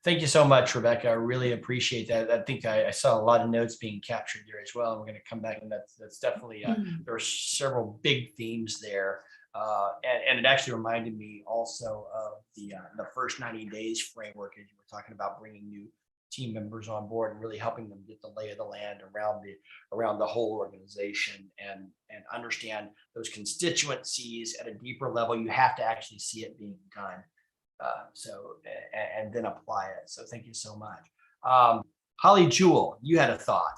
Speaker 1: Thank you so much, Rebecca. I really appreciate that. I think I saw a lot of notes being captured there as well. And we're going to come back, and that's definitely there are several big themes there. And it actually reminded me also of the first 90 days framework, as you were talking about bringing new team members on board and really helping them get the lay of the land around the whole organization and understand those constituencies at a deeper level. You have to actually see it being done. And then apply it. So thank you so much. Holly Jewell, you had a thought.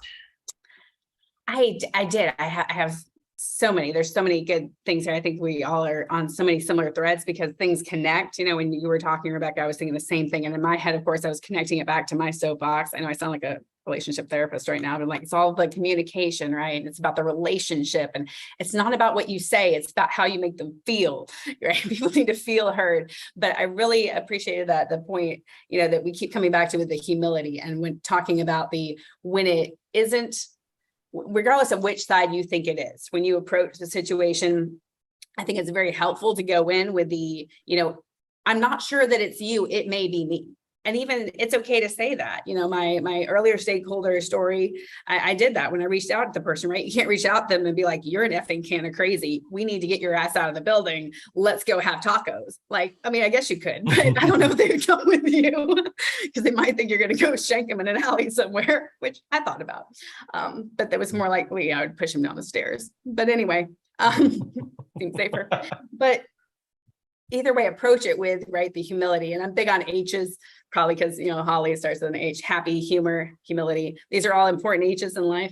Speaker 3: I did. I have so many. There's so many good things here. I think we all are on so many similar threads because things connect. When you were talking, Rebecca, I was thinking the same thing. And in my head, of course, I was connecting it back to my soapbox. I know I sound like a relationship therapist right now, but it's all the communication, right? And it's about the relationship, and it's not about what you say, it's about how you make them feel, right? People need to feel heard. But I really appreciated the point, that we keep coming back to with the humility, and when talking about when it isn't, regardless of which side you think it is, when you approach the situation, I think it's very helpful to go in with I'm not sure that it's you, it may be me. And even it's okay to say that. My earlier stakeholder story, I did that when I reached out to the person, right? You can't reach out to them and be like, you're an effing can of crazy. We need to get your ass out of the building. Let's go have tacos. I guess you could, but I don't know if they would come with you because they might think you're going to go shank them in an alley somewhere, which I thought about. But that was more likely I would push him down the stairs. But anyway, seems safer. But either way, approach it with, right, the humility. And I'm big on H's, probably because, Holly starts with an H: happy, humor, humility. These are all important H's in life.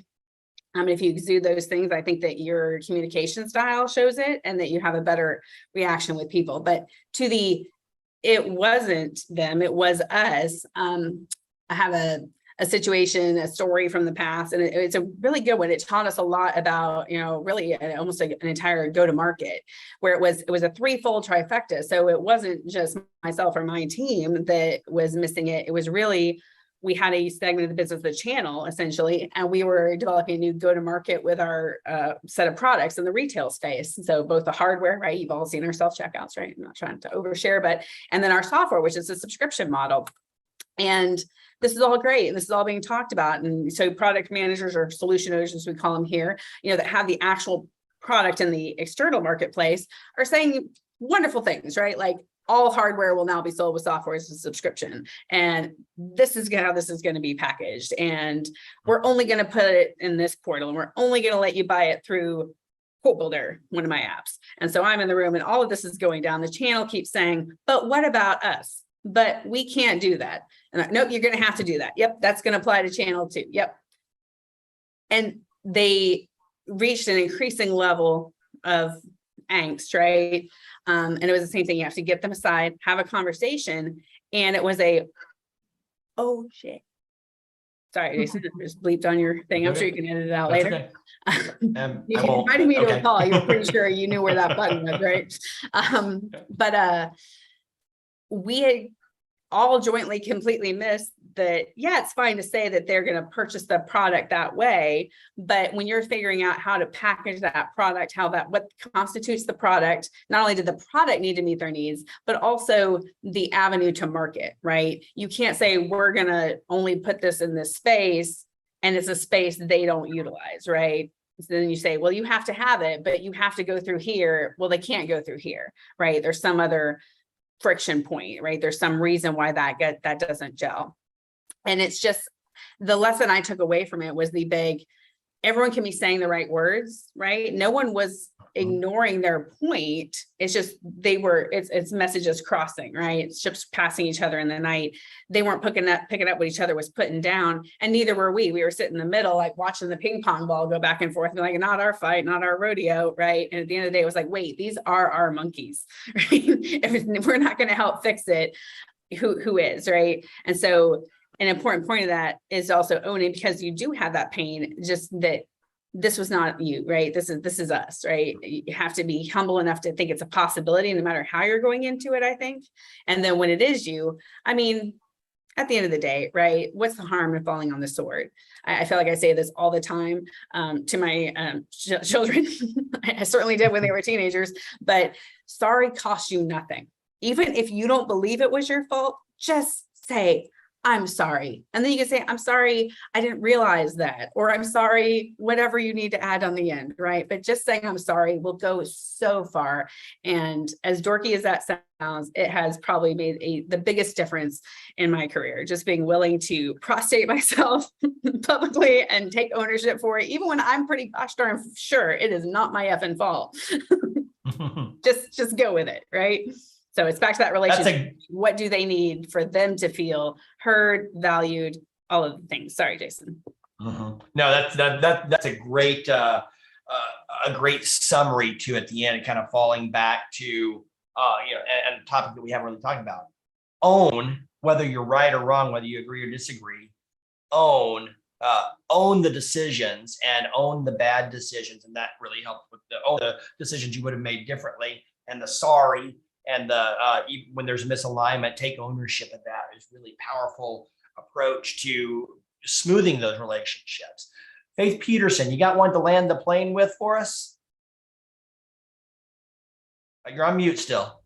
Speaker 3: If you exude those things, I think that your communication style shows it and that you have a better reaction with people. But it wasn't them, it was us. I have a situation, a story from the past, and it's a really good one. It taught us a lot about, really almost like an entire go-to-market, where it was a threefold trifecta. So it wasn't just myself or my team that was missing it. It was really, we had a segment of the business, the channel essentially, and we were developing a new go-to-market with our set of products in the retail space. So both the hardware, right? You've all seen our self-checkouts, right? I'm not trying to overshare, and then our software, which is a subscription model. And this is all great. And this is all being talked about. And so product managers or solution owners, as we call them here, that have the actual product in the external marketplace are saying wonderful things, right? Like, all hardware will now be sold with software as a subscription. And this is how this is going to be packaged. And we're only going to put it in this portal, and we're only going to let you buy it through Quote Builder, one of my apps. And so I'm in the room and all of this is going down. The channel keeps saying, but what about us? But we can't do that. And nope, you're going to have to do that. Yep, that's going to apply to channel 2. Yep. And they reached an increasing level of angst, right? And it was the same thing. You have to get them aside, have a conversation. And it was oh shit. Sorry, Jason, I just bleeped on your thing. I'm sure you can edit it out
Speaker 1: That's
Speaker 3: later.
Speaker 1: okay.
Speaker 3: You invited me to
Speaker 1: okay.
Speaker 3: a call. You were pretty sure you knew where that button was, right? But we had all jointly completely missed that, yeah, it's fine to say that they're going to purchase the product that way. But when you're figuring out how to package that product, what constitutes the product, not only did the product need to meet their needs, but also the avenue to market, right? You can't say we're going to only put this in this space and it's a space they don't utilize, right? So then you say, well, you have to have it, but you have to go through here. Well, they can't go through here, right? There's some other friction point, right? There's some reason why that doesn't gel. And it's just, the lesson I took away from it was the big, everyone can be saying the right words, right? No one was ignoring their point. It's just, it's messages crossing, right? It's ships passing each other in the night. They weren't picking up what each other was putting down. And neither were we. We were sitting in the middle, like watching the ping pong ball go back and forth and like, not our fight, not our rodeo, right? And at the end of the day, it was like, wait, these are our monkeys, right? If we're not going to help fix it, who is, right? And so an important point of that is also owning, because you do have that pain, just that this was not you, right? This is us, right? You have to be humble enough to think it's a possibility no matter how you're going into it, I think. And then when it is you, I mean, at the end of the day, right? What's the harm in falling on the sword? I feel like I say this all the time to my children. I certainly did when they were teenagers, but sorry costs you nothing. Even if you don't believe it was your fault, just say, I'm sorry. And then you can say, I'm sorry, I didn't realize that, or I'm sorry, whatever you need to add on the end, right? But just saying I'm sorry will go so far. And as dorky as that sounds, it has probably made the biggest difference in my career, just being willing to prostrate myself publicly and take ownership for it, even when I'm pretty gosh darn sure it is not my effing fault. just go with it, right? So it's back to that relationship. What do they need for them to feel heard, valued, all of the things? Sorry, Jason.
Speaker 1: No, that's a great summary to at the end, kind of falling back to and a topic that we haven't really talked about. Own, whether you're right or wrong, whether you agree or disagree. Own the decisions and own the bad decisions, and that really helps with the decisions you would have made differently, and the sorry. And even when there's misalignment, take ownership of that is really powerful approach to smoothing those relationships. Faith Peterson, you got one to land the plane with for us? You're on mute still.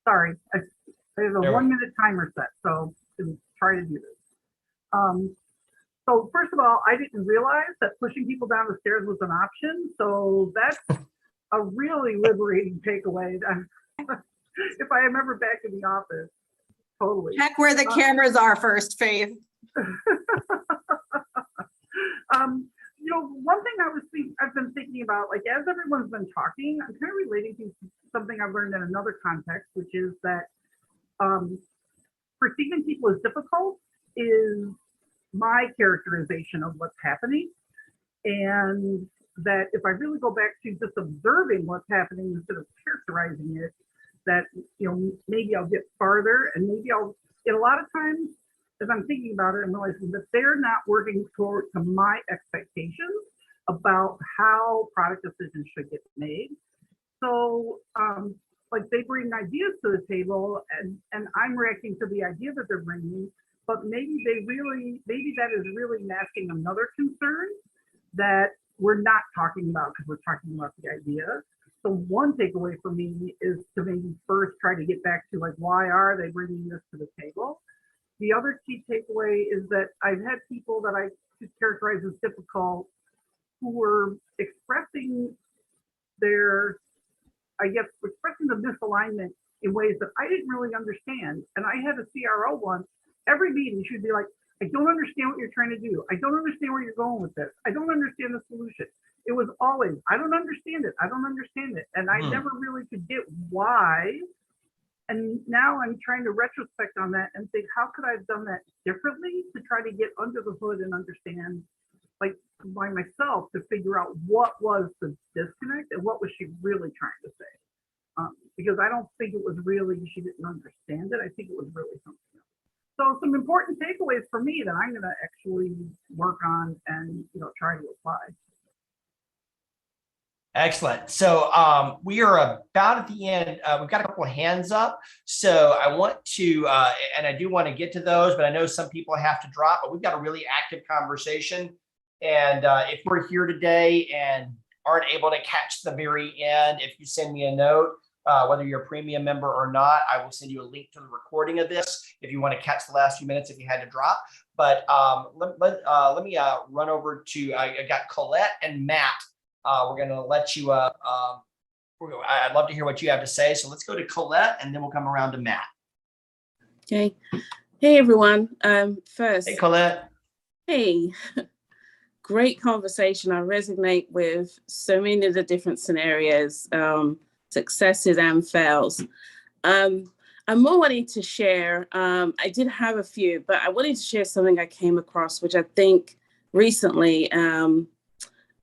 Speaker 11: Sorry, there's a 1 minute timer set, so to try to do this. So first of all, I didn't realize that pushing people down the stairs was an option. So that's a really liberating takeaway. If I am ever back in the office, totally.
Speaker 3: Check where the cameras are first, Faith.
Speaker 11: One thing I've been thinking about, like as everyone's been talking, I'm kind of relating to something I've learned in another context, which is that perceiving people as difficult is my characterization of what's happening, and that if I really go back to just observing what's happening instead of characterizing it, that, maybe I'll get farther, and maybe I'll get a lot of times as I'm thinking about it, I'm realizing that they're not working toward to my expectations about how product decisions should get made. So like they bring ideas to the table, and I'm reacting to the idea that they're bringing, but maybe that is really masking another concern that we're not talking about because we're talking about the idea. So one takeaway for me is to maybe first try to get back to like, why are they bringing this to the table? The other key takeaway is that I've had people that I could characterize as difficult who were expressing expressing the misalignment in ways that I didn't really understand. And I had a CRO once, every meeting she'd be like, I don't understand what you're trying to do. I don't understand where you're going with this. I don't understand the solution. It was always, I don't understand it. I don't understand it. And I never really could get why. And now I'm trying to retrospect on that and think, how could I have done that differently to try to get under the hood and understand, like by myself, to figure out what was the disconnect and what was she really trying to say. Because I don't think it was really, she didn't understand it. I think it was really something else. So some important takeaways for me that I'm going to actually work on and try to apply.
Speaker 1: Excellent. So we are about at the end. We've got a couple of hands up. So I want to, and I do want to get to those, but I know some people have to drop, but we've got a really active conversation. And if we're here today and aren't able to catch the very end, if you send me a note, whether you're a premium member or not, I will send you a link to the recording of this if you want to catch the last few minutes if you had to drop. But let me run over to, I got Colette and Matt. We're going to let you, I'd love to hear what you have to say. So let's go to Colette and then we'll come around to Matt.
Speaker 12: Okay. Hey, everyone. First.
Speaker 1: Hey, Colette.
Speaker 12: Hey. Great conversation. I resonate with so many of the different scenarios, successes and fails. I'm more wanting to share. I did have a few, but I wanted to share something I came across, which I think recently, in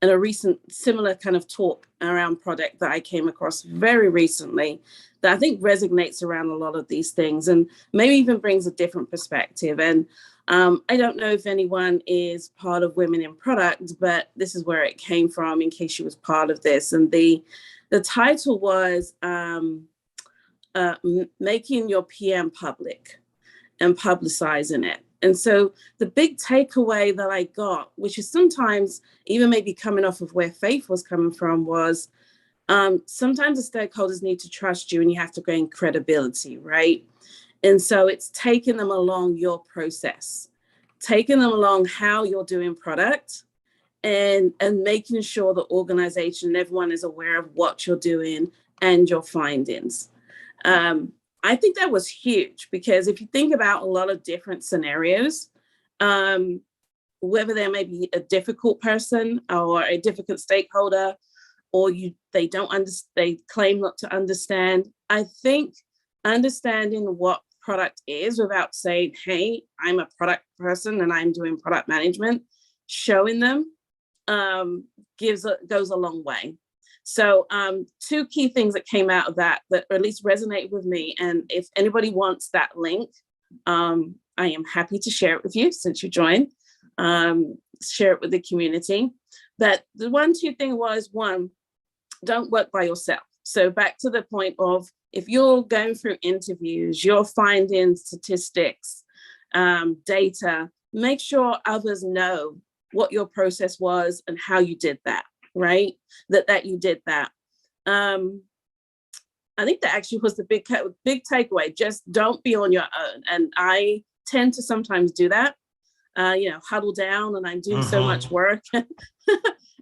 Speaker 12: a recent similar kind of talk around product that I came across very recently, that I think resonates around a lot of these things and maybe even brings a different perspective. And I don't know if anyone is part of Women in Product, but this is where it came from in case you was part of this. And the title was making your PM public and publicizing it. And so the big takeaway that I got, which is sometimes even maybe coming off of where Faith was coming from, was sometimes the stakeholders need to trust you and you have to gain credibility, right? And so it's taking them along your process, taking them along how you're doing product and making sure the organization and everyone is aware of what you're doing and your findings. I think that was huge because if you think about a lot of different scenarios, whether there may be a difficult person or a difficult stakeholder, or they claim not to understand, I think understanding what product is without saying, hey, I'm a product person and I'm doing product management, showing them goes a long way. So two key things that came out of that at least resonate with me. And if anybody wants that link, I am happy to share it with you since you joined, share it with the community. But the 1-2 thing was, one, don't work by yourself. So back to the point of, if you're going through interviews, you're finding statistics, data, make sure others know what your process was and how you did that, right? That you did that. I think that actually was the big takeaway. Just don't be on your own. And I tend to sometimes do that, huddle down and I'm doing so much work.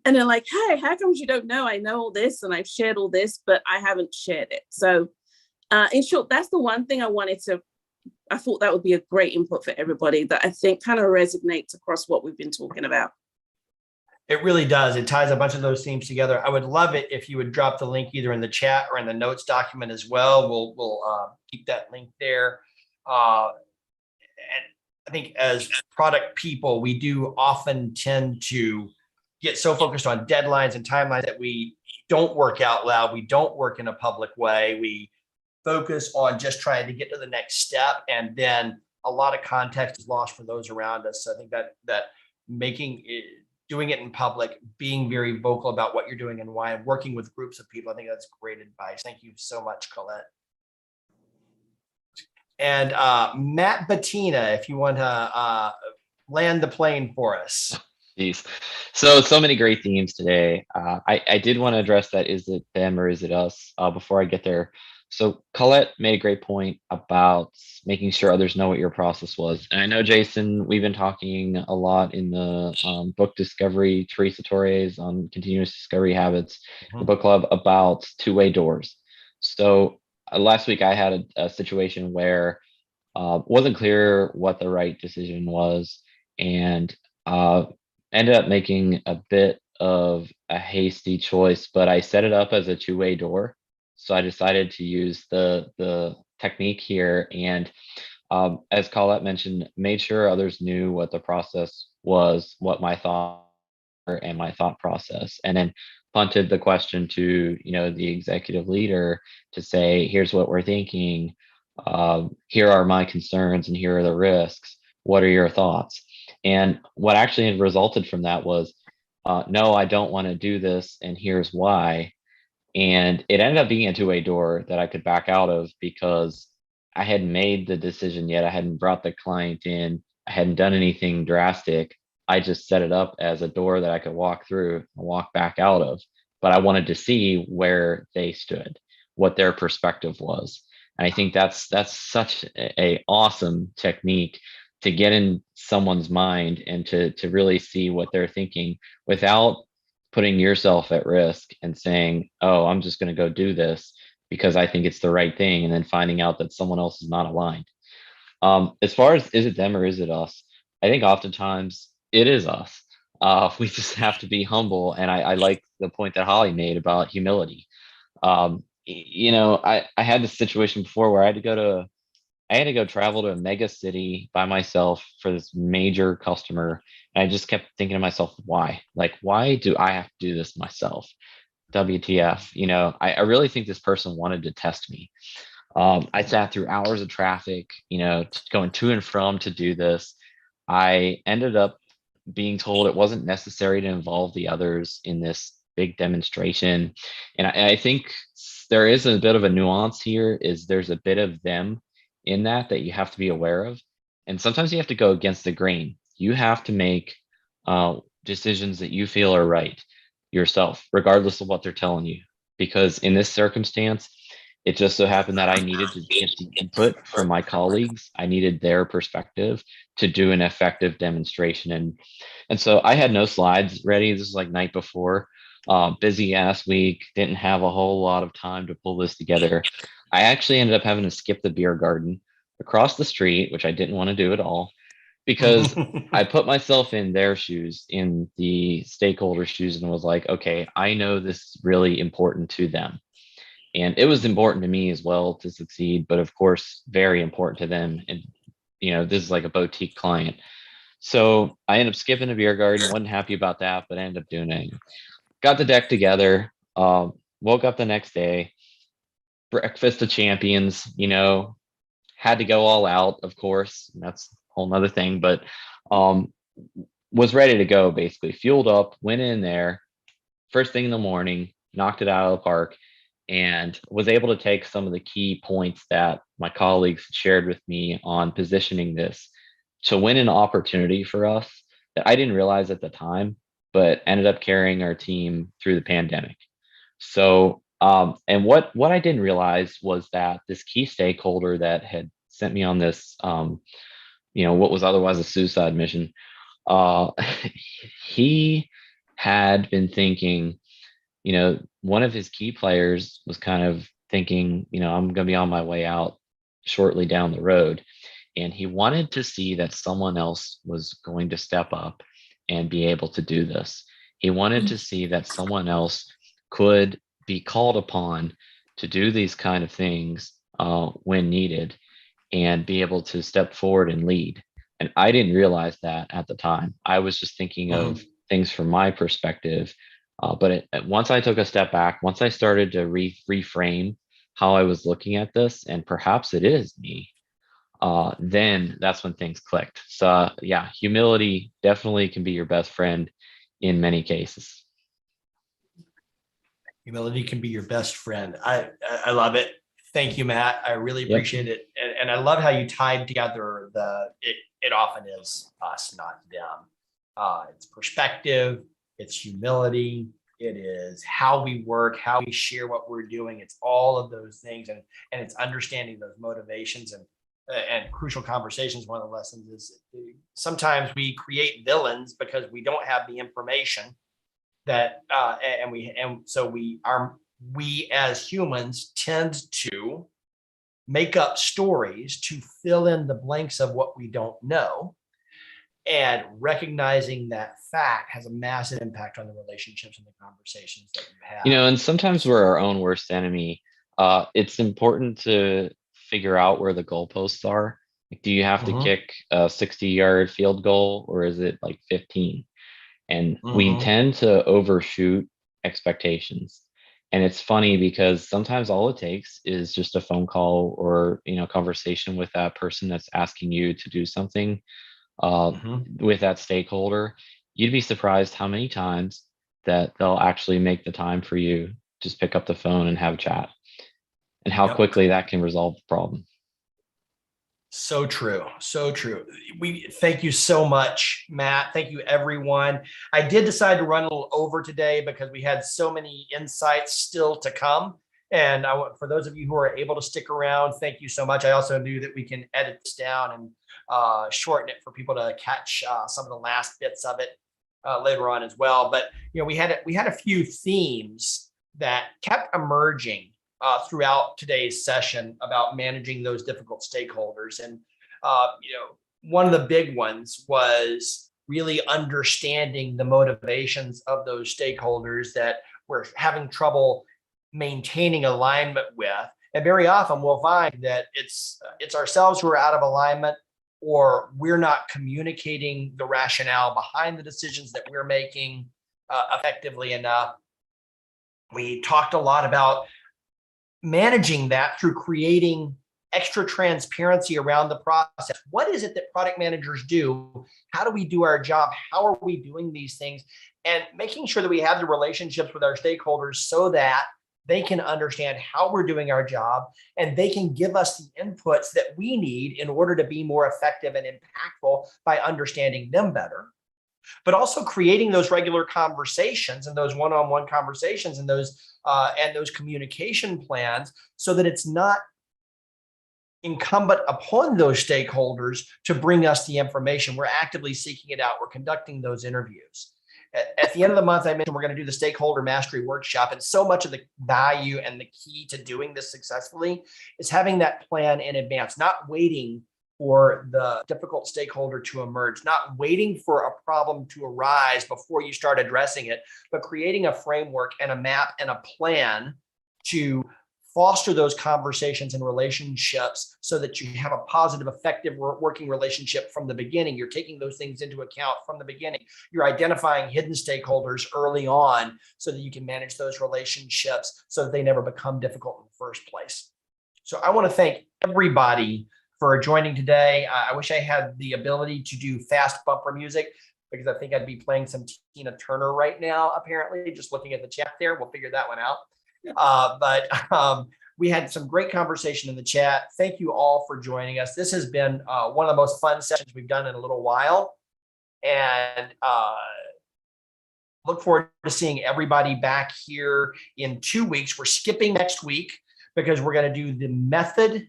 Speaker 12: And they're like, hey, how come you don't know? I know all this and I've shared all this, but I haven't shared it. So in short, that's the one thing I thought that would be a great input for everybody that I think kind of resonates across what we've been talking about.
Speaker 1: It really does. It ties a bunch of those themes together. I would love it if you would drop the link either in the chat or in the notes document as well. We'll keep that link there. And I think as product people, we do often tend to get so focused on deadlines and timelines that we don't work out loud. We don't work in a public way. We focus on just trying to get to the next step. And then a lot of context is lost for those around us. So I think that making it, doing it in public, being very vocal about what you're doing and why, and working with groups of people, I think that's great advice. Thank you so much, Colette. And Matt Bettina, if you want to land the plane for us.
Speaker 6: Jeez. So many great themes today. I did want to address that, is it them or is it us, before I get there. So Colette made a great point about making sure others know what your process was. And I know, Jason, we've been talking a lot in the book discovery, Teresa Torres on continuous discovery habits, the book club, about two-way doors. So last week I had a situation where wasn't clear what the right decision was, and ended up making a bit of a hasty choice, but I set it up as a two-way door. So I decided to use the technique here, and as Colette mentioned, made sure others knew what the process was, what my thought and my thought process, and then punted the question to the executive leader to say, here's what we're thinking, here are my concerns, and here are the risks. What are your thoughts? And what actually resulted from that was, no, I don't want to do this, and here's why. And it ended up being a two-way door that I could back out of, because I hadn't made the decision yet. I hadn't brought the client in. I hadn't done anything drastic. I just set it up as a door that I could walk through and walk back out of. But I wanted to see where they stood, what their perspective was. And I think that's such a awesome technique to get in someone's mind and to really see what they're thinking without putting yourself at risk and saying, oh, I'm just going to go do this because I think it's the right thing, and then finding out that someone else is not aligned. As far as is it them or is it us, I think oftentimes it is us. We just have to be humble. And I like the point that Holly made about humility. I had this situation before where I had to go travel to a mega city by myself for this major customer. And I just kept thinking to myself, why? Like, why do I have to do this myself? WTF? I really think this person wanted to test me. I sat through hours of traffic, going to and from to do this. I ended up being told it wasn't necessary to involve the others in this big demonstration. And I think there is a bit of a nuance here, is there's a bit of them in that you have to be aware of. And sometimes you have to go against the grain. You have to make decisions that you feel are right yourself, regardless of what they're telling you. Because in this circumstance, it just so happened that I needed to get the input from my colleagues. I needed their perspective to do an effective demonstration. And so I had no slides ready. This is like night before, busy ass week, didn't have a whole lot of time to pull this together. I actually ended up having to skip the beer garden across the street, which I didn't want to do at all, because I put myself in their shoes, in the stakeholder shoes, and was like, okay, I know this is really important to them. And it was important to me as well to succeed, but of course, very important to them. And, this is like a boutique client. So I ended up skipping the beer garden, wasn't happy about that, but I ended up doing it. Got the deck together, woke up the next day, breakfast of champions, had to go all out, of course. That's a whole nother thing, but was ready to go, basically fueled up, went in there first thing in the morning, knocked it out of the park, and was able to take some of the key points that my colleagues shared with me on positioning this to win an opportunity for us that I didn't realize at the time, but ended up carrying our team through the pandemic. So, and what I didn't realize was that this key stakeholder that had sent me on this, what was otherwise a suicide mission, he had been thinking, one of his key players was kind of thinking, I'm going to be on my way out shortly down the road. And he wanted to see that someone else was going to step up and be able to do this. He wanted to see that someone else could be called upon to do these kind of things when needed, and be able to step forward and lead. And I didn't realize that at the time. I was just thinking of things from my perspective. But once I took a step back, once I started to reframe how I was looking at this, and perhaps it is me, then that's when things clicked. So yeah, humility definitely can be your best friend in many cases.
Speaker 1: Humility can be your best friend. I love it. Thank you, Matt. I really
Speaker 6: Yep.
Speaker 1: appreciate it. And I love how you tied together it often is us, not them. It's perspective, it's humility, it is how we work, how we share what we're doing. It's all of those things. And it's understanding those motivations and crucial conversations. One of the lessons is sometimes we create villains because we don't have the information that so we as humans tend to make up stories to fill in the blanks of what we don't know, and recognizing that fact has a massive impact on the relationships and the conversations that you have.
Speaker 6: You know, and sometimes we're our own worst enemy. It's important to figure out where the goalposts are. Like, do you have to kick a 60-yard field goal, or is it like 15? And we tend to overshoot expectations. And it's funny because sometimes all it takes is just a phone call or, conversation with that person that's asking you to do something with that stakeholder. You'd be surprised how many times that they'll actually make the time for you, just pick up the phone and have a chat, and how quickly that can resolve the problem.
Speaker 1: So true. So true. We thank you so much, Matt. Thank you, everyone. I did decide to run a little over today because we had so many insights still to come. And for those of you who are able to stick around, thank you so much. I also knew that we can edit this down and shorten it for people to catch some of the last bits of it later on as well. But we had a few themes that kept emerging throughout today's session about managing those difficult stakeholders. And, one of the big ones was really understanding the motivations of those stakeholders that we're having trouble maintaining alignment with. And very often we'll find that it's ourselves who are out of alignment, or we're not communicating the rationale behind the decisions that we're making effectively enough. We talked a lot about managing that through creating extra transparency around the process. What is it that product managers do? How do we do our job? How are we doing these things? And making sure that we have the relationships with our stakeholders so that they can understand how we're doing our job, and they can give us the inputs that we need in order to be more effective and impactful by understanding them better. But also creating those regular conversations and those one-on-one conversations and those communication plans, so that it's not incumbent upon those stakeholders to bring us the information. We're actively seeking it out. We're conducting those interviews. At the end of the month, I mentioned we're going to do the stakeholder mastery workshop. And so much of the value and the key to doing this successfully is having that plan in advance, not waiting for the difficult stakeholder to emerge, not waiting for a problem to arise before you start addressing it, but creating a framework and a map and a plan to foster those conversations and relationships so that you have a positive, effective working relationship from the beginning. You're taking those things into account from the beginning. You're identifying hidden stakeholders early on so that you can manage those relationships so that they never become difficult in the first place. So I want to thank everybody for joining today. I wish I had the ability to do fast bumper music, because I think I'd be playing some Tina Turner right now, apparently, just looking at the chat there. We'll figure that one out. But we had some great conversation in the chat. Thank you all for joining us. This has been one of the most fun sessions we've done in a little while. And look forward to seeing everybody back here in 2 weeks. We're skipping next week because we're going to do the method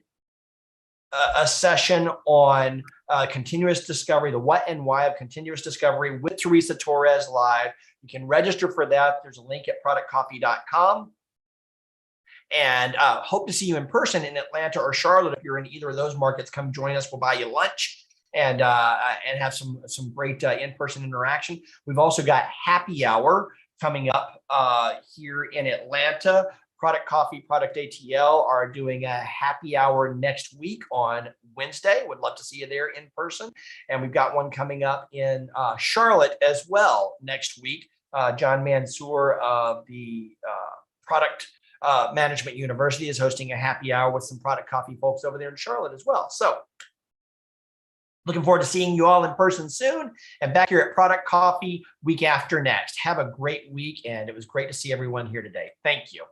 Speaker 1: a session on continuous discovery, the what and why of continuous discovery with Teresa Torres live. You can register for that. There's a link at productcoffee.com. And hope to see you in person in Atlanta or Charlotte. If you're in either of those markets, come join us. We'll buy you lunch and have some great in-person interaction. We've also got happy hour coming up here in Atlanta. Product Coffee, Product ATL are doing a happy hour next week on Wednesday. Would love to see you there in person. And we've got one coming up in Charlotte as well next week. John Mansour of the product Management University is hosting a happy hour with some Product Coffee folks over there in Charlotte as well. So looking forward to seeing you all in person soon and back here at Product Coffee week after next. Have a great week, and it was great to see everyone here today. Thank you.